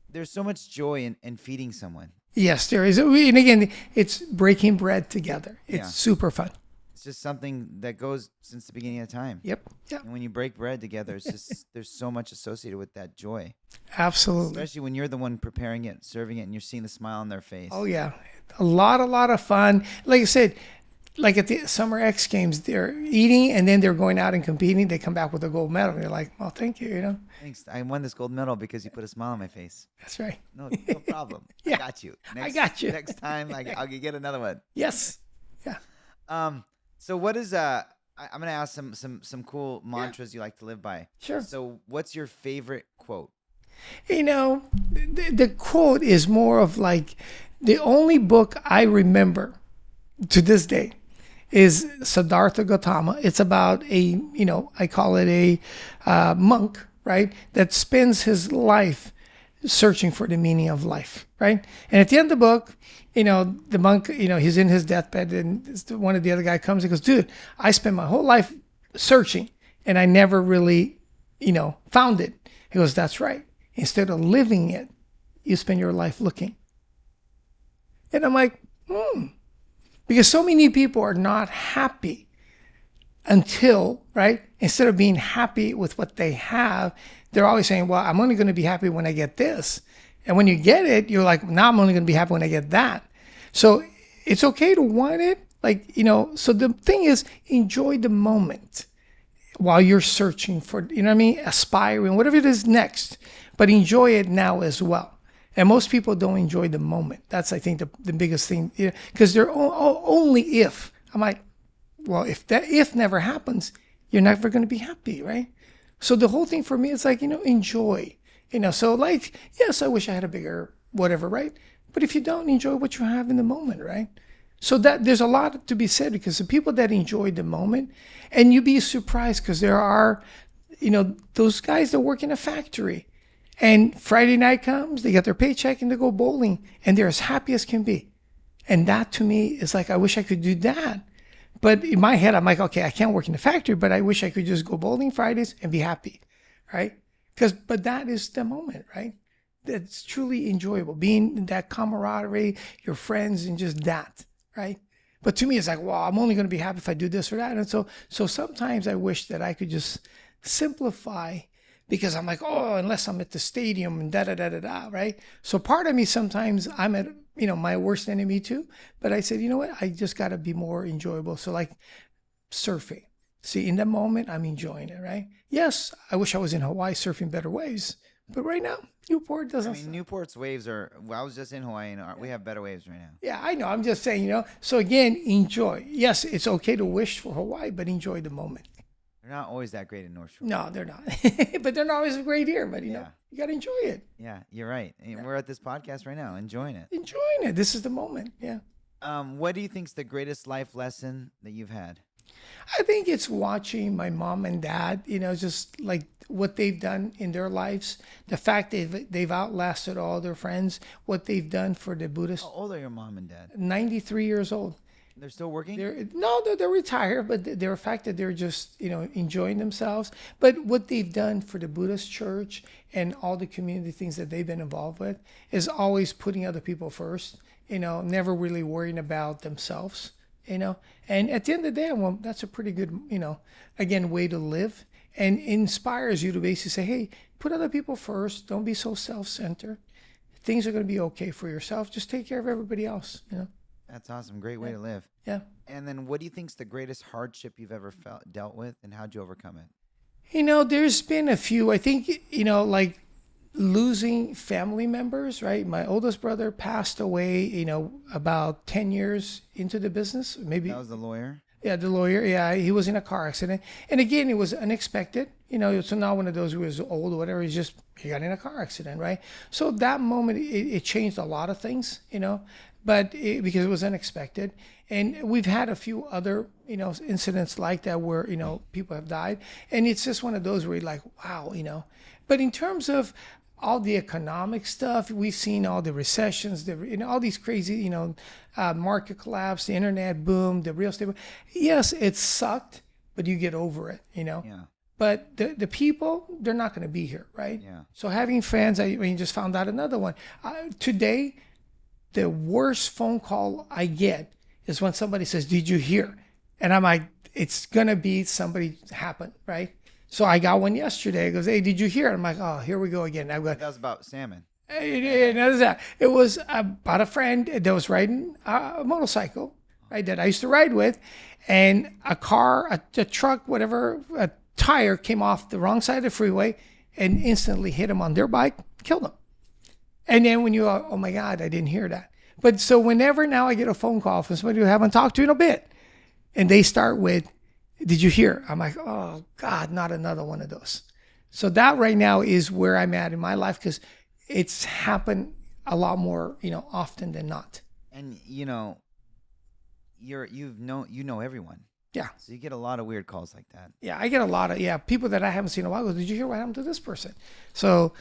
There's so much joy in feeding someone. Yes, there is. And again, it's breaking bread together. It's super fun. It's just something that goes since the beginning of time. Yep. And when you break bread together, it's just there's so much associated with that joy. Absolutely. Especially when you're the one preparing it, serving it, and you're seeing the smile on their face. Oh yeah, a lot of fun. Like I said, like at the Summer X Games, they're eating and then they're going out and competing. They come back with a gold medal. And you're like, well, thank you, you know. Thanks. I won this gold medal because you put a smile on my face. That's right. No problem. Yeah. I got you. I got you. Next time, I'll get another one. Yes. Yeah. So what is I'm gonna ask some cool mantras you like to live by. Sure. So what's your favorite quote? You know, the quote is more of like the only book I remember to this day is Siddhartha Gautama. It's about I call it a monk, right? That spends his life searching for the meaning of life, right? And at the end of the book, the monk, he's in his deathbed and one of the other guy comes and goes, dude, I spent my whole life searching and I never really, found it. He goes, that's right. Instead of living it, you spend your life looking. And I'm like, because so many people are not happy until, right? Instead of being happy with what they have, they're always saying, well, I'm only going to be happy when I get this. And when you get it, you're like, now I'm only going to be happy when I get that. So it's okay to want it. So the thing is, enjoy the moment while you're searching for, aspiring, whatever it is next. But enjoy it now as well. And most people don't enjoy the moment. That's, I think, the biggest thing. Because they're only if. I'm like, well, if that if never happens, you're never going to be happy, right? So the whole thing for me is like, enjoy. So like, yes, I wish I had a bigger whatever, right? But if you don't, enjoy what you have in the moment, right? So that there's a lot to be said because the people that enjoy the moment, and you'd be surprised because there are, those guys that work in a factory. And Friday night comes, they get their paycheck and they go bowling and they're as happy as can be. And that to me is like, I wish I could do that. But in my head, I'm like, okay, I can't work in the factory, but I wish I could just go bowling Fridays and be happy, right? But that is the moment, right? That's truly enjoyable. Being in that camaraderie, your friends, and just that, right? But to me, it's like, well, I'm only going to be happy if I do this or that. And so sometimes I wish that I could just simplify because I'm like, oh, unless I'm at the stadium and da-da-da-da-da, right? So part of me sometimes I'm at, my worst enemy too. But I said, you know what? I just got to be more enjoyable. So like surfing. See, in the moment, I'm enjoying it, right? Yes, I wish I was in Hawaii surfing better waves. But right now, Newport doesn't. Newport's waves are, I was just in Hawaii and we have better waves right now. Yeah, I know. I'm just saying, So again, enjoy. Yes, it's okay to wish for Hawaii, but enjoy the moment. They're not always that great in North Shore. No, they're not. But they're not always great here. But, you got to enjoy it. Yeah, you're right. And we're at this podcast right now, enjoying it. Enjoying it. This is the moment. Yeah. What do you think's the greatest life lesson that you've had? I think it's watching my mom and dad, just like what they've done in their lives. The fact they've outlasted all their friends, what they've done for the Buddhists. How old are your mom and dad? 93 years old. They're still working? They're retired, but the fact that they're just, enjoying themselves. But what they've done for the Buddhist church and all the community things that they've been involved with is always putting other people first, never really worrying about themselves, And at the end of the day, well, that's a pretty good, again, way to live and inspires you to basically say, hey, put other people first. Don't be so self-centered. Things are going to be okay for yourself. Just take care of everybody else, That's awesome. Great way to live. Yeah. And then what do you think's the greatest hardship you've ever dealt with, and how'd you overcome it? There's been a few. I think, like losing family members, right? My oldest brother passed away, about 10 years into the business. Maybe. That was the lawyer? Yeah, the lawyer. Yeah, he was in a car accident. And again, it was unexpected. It's not one of those who was old or whatever. He got in a car accident, right? So that moment, it changed a lot of things, but because it was unexpected. And we've had a few other, incidents like that where, people have died. And it's just one of those where you're like, wow, But in terms of all the economic stuff, we've seen all the recessions, all these crazy, market collapse, the internet boom, the real estate boom. Yes, it sucked, but you get over it, Yeah. But the people, they're not going to be here, right? Yeah. So having friends, I just found out another one. Today, the worst phone call I get is when somebody says, did you hear? And I'm like, it's going to be somebody happened, right? So I got one yesterday. It goes, hey, did you hear? I'm like, oh, here we go again. That was about salmon. It was about a friend that was riding a motorcycle, right, that I used to ride with, and a car, a truck, whatever, a tire came off the wrong side of the freeway and instantly hit him on their bike, killed him. And then when you go, oh my God, I didn't hear that. But so whenever now I get a phone call from somebody who I haven't talked to in a bit, and they start with, did you hear? I'm like, oh God, not another one of those. So that right now is where I'm at in my life, because it's happened a lot more, often than not. And you know everyone. Yeah. So you get a lot of weird calls like that. Yeah, I get a lot of people that I haven't seen in a while go, did you hear what happened to this person? So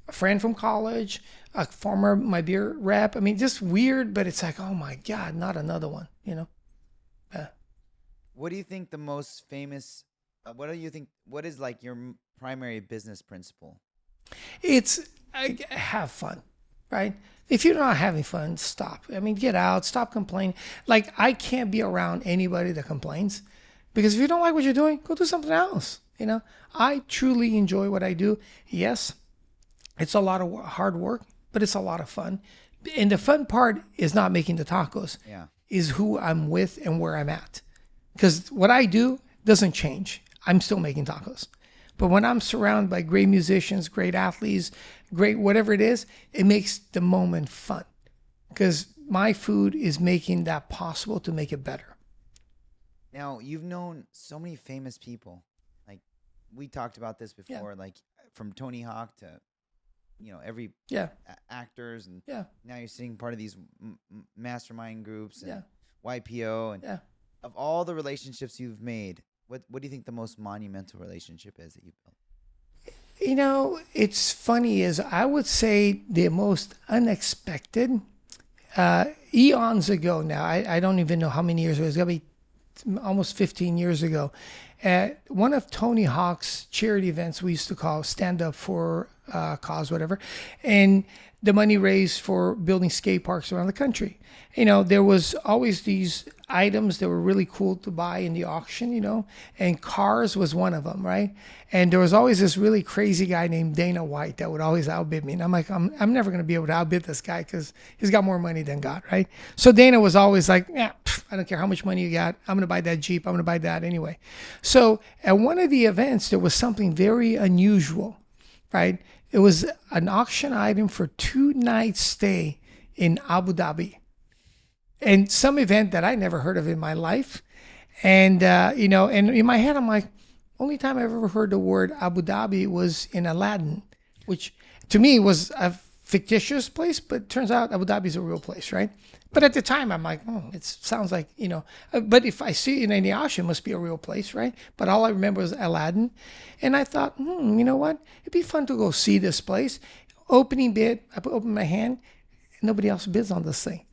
a friend from college, a former my beer rep. I mean, just weird, but it's like, oh my God, not another one, What do you think the most famous? What is like your primary business principle? It's have fun, right? If you're not having fun, stop. I mean, get out, stop complaining. Like, I can't be around anybody that complains, because if you don't like what you're doing, go do something else. I truly enjoy what I do. Yes, it's a lot of hard work, but it's a lot of fun. And the fun part is not making the tacos. Yeah. Is who I'm with and where I'm at. Because what I do doesn't change. I'm still making tacos. But when I'm surrounded by great musicians, great athletes, great whatever it is, it makes the moment fun. Because my food is making that possible to make it better. Now, you've known so many famous people. Like, we talked about this before, like from Tony Hawk to, every actors. And now you're seeing part of these mastermind groups and YPO. And of all the relationships you've made, what do you think the most monumental relationship is that you've built? It's funny is I would say the most unexpected, eons ago now, I don't even know how many years ago, it's got to be almost 15 years ago, at one of Tony Hawk's charity events we used to call Stand Up for Cause, whatever, and the money raised for building skate parks around the country. There was always these items that were really cool to buy in the auction, and cars was one of them, right? And there was always this really crazy guy named Dana White that would always outbid me. And I'm like, I'm never going to be able to outbid this guy because he's got more money than God, right? So Dana was always like, I don't care how much money you got. I'm going to buy that Jeep. I'm going to buy that anyway. So at one of the events, there was something very unusual, right? It was an auction item for 2 nights stay in Abu Dhabi. And some event that I never heard of in my life. And, and in my head, I'm like, only time I've ever heard the word Abu Dhabi was in Aladdin, which to me was a fictitious place, but turns out Abu Dhabi is a real place, right? But at the time, I'm like, it sounds like, but if I see it in any auction, it must be a real place, right? But all I remember was Aladdin. And I thought, you know what? It'd be fun to go see this place. Opening bid, I open my hand, and nobody else bids on this thing.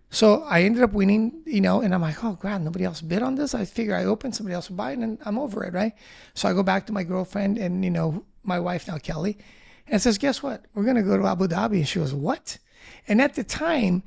So I ended up winning, and I'm like, oh God, nobody else bid on this. I figure I open, somebody else will buy it, and I'm over it, right? So I go back to my girlfriend and, my wife now, Kelly, and says, guess what? We're going to go to Abu Dhabi. And she goes, what? And at the time,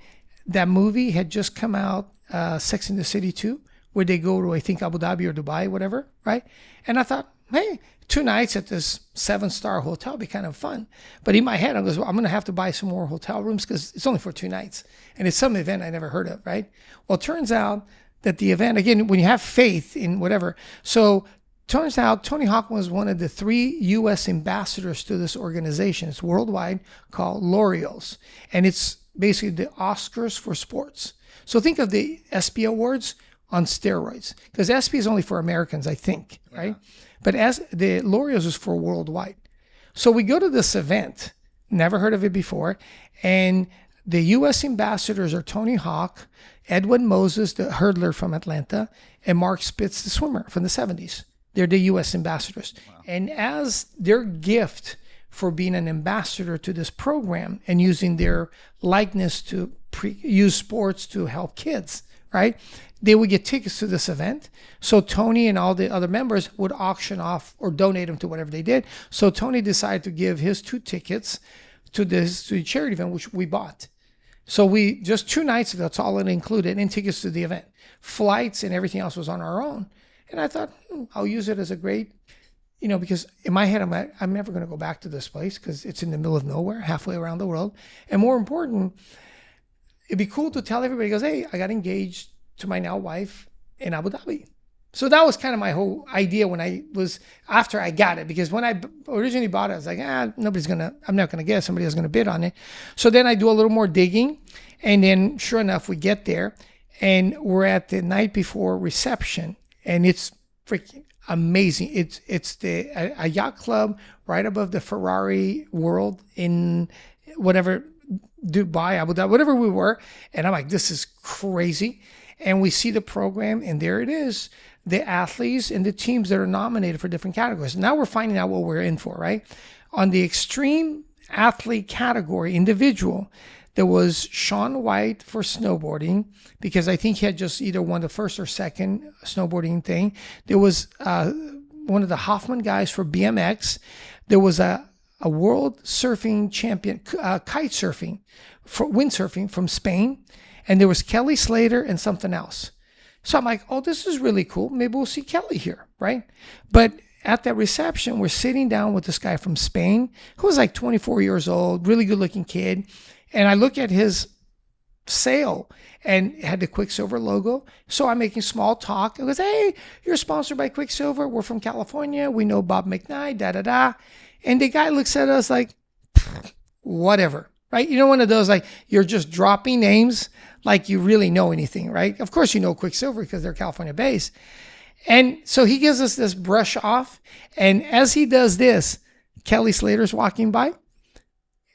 that movie had just come out, Sex and the City 2, where they go to, I think, Abu Dhabi or Dubai, whatever, right? And I thought, hey, 2 nights at this 7-star hotel would be kind of fun. But in my head, I goes, well, I'm going to have to buy some more hotel rooms because it's only for 2 nights. And it's some event I never heard of, right? Well, it turns out that the event, again, when you have faith in whatever, so turns out Tony Hawk was one of the 3 U.S. ambassadors to this organization. It's worldwide, called L'Oreals. And it's basically the Oscars for sports. So think of the ESPY Awards on steroids, because ESPY is only for Americans, I think, right? But as the L'Oreals is for worldwide. So we go to this event, never heard of it before, and the U.S. ambassadors are Tony Hawk, Edwin Moses, the hurdler from Atlanta, and Mark Spitz, the swimmer from the 70s. They're the U.S. ambassadors. Wow. And as their gift for being an ambassador to this program and using their likeness to use sports to help kids, right? They would get tickets to this event. So Tony and all the other members would auction off or donate them to whatever they did. So Tony decided to give his 2 tickets to the charity event, which we bought. So we just 2 nights ago, that's all it included, and tickets to the event. Flights and everything else was on our own. And I thought, I'll use it as a great, because in my head, I'm never going to go back to this place because it's in the middle of nowhere, halfway around the world. And more important, it'd be cool to tell everybody, goes, hey, I got engaged to my now wife in Abu Dhabi. So that was kind of my whole idea after I got it, because when I originally bought it, I was like, I'm not going to get it. Somebody else is going to bid on it. So then I do a little more digging, and then sure enough, we get there, and we're at the night before reception, and it's freaking amazing. It's a yacht club right above the Ferrari World in whatever, Dubai, Abu Dhabi, whatever we were. And I'm like, this is crazy. And we see the program, and there it is, the athletes and the teams that are nominated for different categories. Now we're finding out what we're in for, right? On the extreme athlete category, individual, there was Shaun White for snowboarding, because I think he had just either won the first or second snowboarding thing. There was one of the Hoffman guys for BMX. There was a world surfing champion, kite surfing, for windsurfing from Spain. And there was Kelly Slater and something else. So I'm like, oh, this is really cool. Maybe we'll see Kelly here, right? But at that reception, we're sitting down with this guy from Spain who was like 24 years old, really good looking kid. And I look at his sail and it had the Quicksilver logo. So I'm making small talk. I goes, hey, you're sponsored by Quicksilver. We're from California. We know Bob McKnight, da-da-da. And the guy looks at us like, whatever, right? You know, one of those, like, you're just dropping names like you really know anything, right? Of course you know Quicksilver because they're California based. And so he gives us this brush off. And as he does this, Kelly Slater's walking by,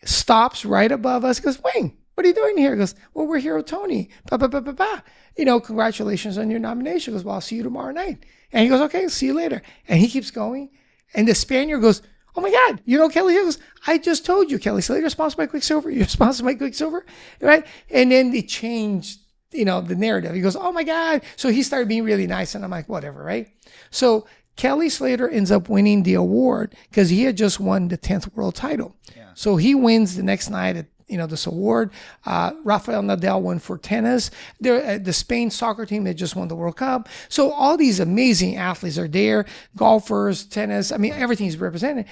stops right above us, goes, Wayne, what are you doing here? He goes, well, we're here with Tony. Ba, ba, ba, ba, ba. You know, congratulations on your nomination. He goes, well, I'll see you tomorrow night. And he goes, okay, see you later. And he keeps going. And the Spaniard goes, oh my God, you know Kelly? He goes, I just told you, Kelly Slater, sponsored by Quicksilver. You're sponsored by Quicksilver, right? And then they changed, the narrative. He goes, oh my God. So he started being really nice. And I'm like, whatever, right? So Kelly Slater ends up winning the award because he had just won the 10th world title. Yeah. So he wins the next night at this award. Rafael Nadal won for tennis. The Spain soccer team that just won the World Cup. So all these amazing athletes are there, golfers, tennis. I mean, everything's represented.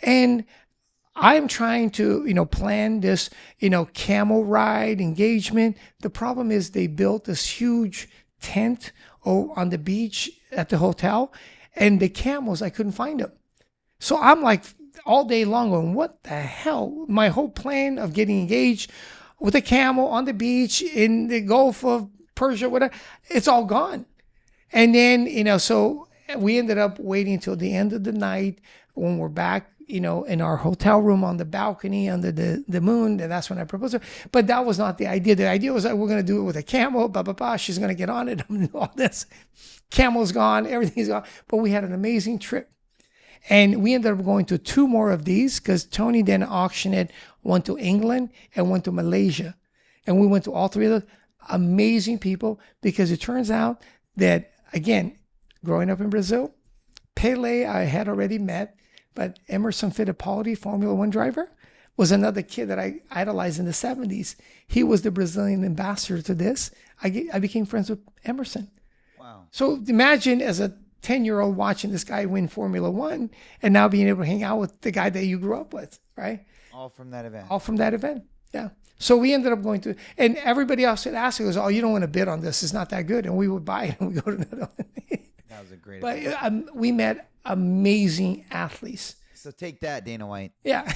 And I'm trying to, plan this, camel ride engagement. The problem is they built this huge tent on the beach at the hotel, and the camels, I couldn't find them. So I'm like, all day long going, what the hell? My whole plan of getting engaged with a camel on the beach in the Gulf of Persia, whatever, it's all gone. And then, so we ended up waiting until the end of the night when we're back, in our hotel room on the balcony under the moon. And that's when I proposed her. But that was not the idea. The idea was that we're going to do it with a camel, blah, blah, blah. She's going to get on it. I'm going to do all this. Camel's gone. Everything's gone. But we had an amazing trip. And we ended up going to 2 more of these because Tony then auctioned it, one to England and one to Malaysia. And we went to all 3 of those. Amazing people, because it turns out that, again, growing up in Brazil, Pele I had already met, but Emerson Fittipaldi, Formula One driver, was another kid that I idolized in the 70s. He was the Brazilian ambassador to this. I became friends with Emerson. Wow. So imagine as a 10-year-old watching this guy win Formula One and now being able to hang out with the guy that you grew up with, right? All from that event. All from that event, yeah. So we ended up going to, and everybody else had asked, goes, oh, you don't want to bid on this. It's not that good. And we would buy it and we go to another one. That was a great event. But we met amazing athletes. So take that, Dana White. Yeah.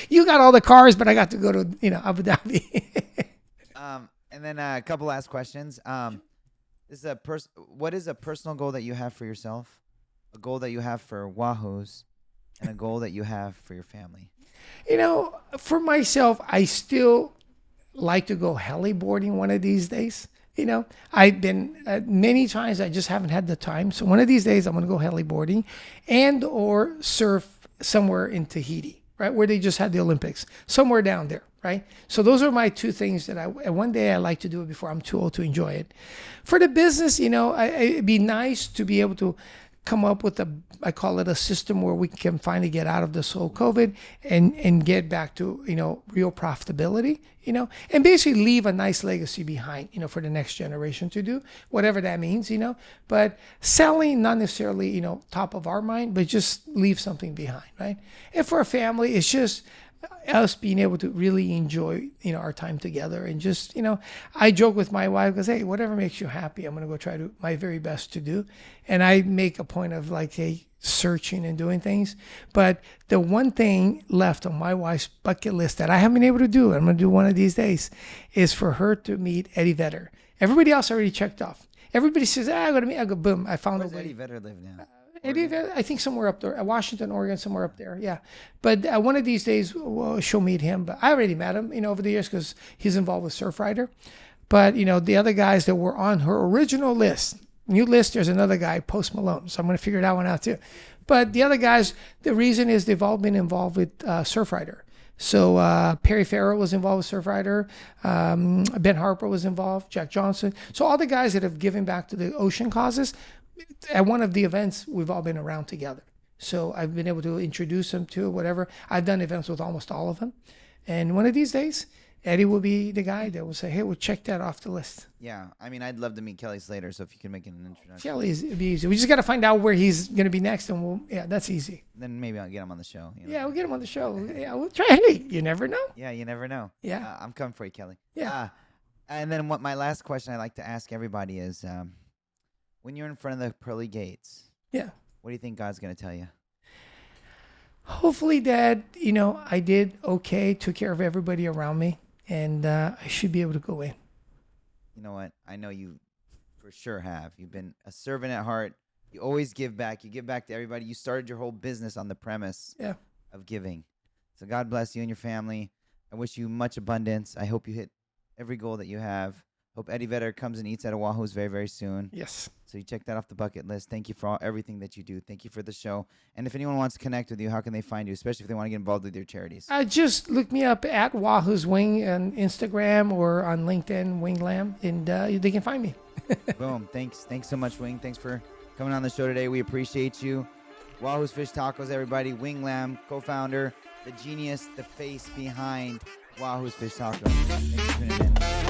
You got all the cars, but I got to go to, Abu Dhabi. And then a couple last questions. What is a personal goal that you have for yourself, a goal that you have for Wahoos, and a goal that you have for your family? For myself, I still like to go heliboarding one of these days. I've been many times, I just haven't had the time. So one of these days, I'm going to go heliboarding and or surf somewhere in Tahiti, right, where they just had the Olympics, somewhere down there. Right? So those are my 2 things that one day I like to do it before I'm too old to enjoy it. For the business, it'd be nice to be able to come up with I call it a system where we can finally get out of this whole COVID and get back to, real profitability, and basically leave a nice legacy behind, for the next generation to do, whatever that means, but selling, not necessarily, top of our mind, but just leave something behind, right? And for a family, it's just us being able to really enjoy, our time together. And just, I joke with my wife because, hey, whatever makes you happy, I'm going to go try to my very best to do. And I make a point of like, hey, searching and doing things. But the one thing left on my wife's bucket list that I haven't been able to do, I'm going to do one of these days, is for her to meet Eddie Vedder. Everybody else already checked off. Everybody says, I go to meet, I go, boom, I found a way. Eddie Vedder live now? Eddie Vedder, I think somewhere up there, Washington, Oregon, somewhere up there, yeah. But one of these days, she'll meet him. But I already met him, over the years because he's involved with Surfrider. But, the other guys that were on her original list, new list, there's another guy, Post Malone. So I'm going to figure that one out too. But the other guys, the reason is they've all been involved with Surfrider. So Perry Farrell was involved with Surfrider. Ben Harper was involved. Jack Johnson. So all the guys that have given back to the ocean causes, at one of the events, we've all been around together. So I've been able to introduce them to whatever. I've done events with almost all of them. And one of these days, Eddie will be the guy that will say, hey, we'll check that off the list. Yeah. I mean, I'd love to meet Kelly Slater, so if you can make an introduction. Kelly's it'd be easy. We just got to find out where he's going to be next, and that's easy. Then maybe I'll get him on the show. Yeah, we'll get him on the show. Yeah, we'll try. Hey, you never know. Yeah, you never know. Yeah. I'm coming for you, Kelly. Yeah. And then what my last question I like to ask everybody is, when you're in front of the pearly gates, yeah, what do you think God's going to tell you? Hopefully, Dad, I did okay, took care of everybody around me, and I should be able to go in. You know what? I know you for sure have. You've been a servant at heart. You always give back. You give back to everybody. You started your whole business on the premise of giving. So God bless you and your family. I wish you much abundance. I hope you hit every goal that you have. Hope Eddie Vedder comes and eats at a Wahoo's very, very soon. Yes. So you check that off the bucket list. Thank you for everything that you do. Thank you for the show. And if anyone wants to connect with you, how can they find you, especially if they want to get involved with your charities? Just look me up at Wahoo's Wing on Instagram or on LinkedIn, Wing Lamb, and they can find me. Boom. Thanks so much, Wing. Thanks for coming on the show today. We appreciate you. Wahoo's Fish Tacos, everybody. Wing Lamb, co-founder, the genius, the face behind Wahoo's Fish Tacos. Thanks for tuning in.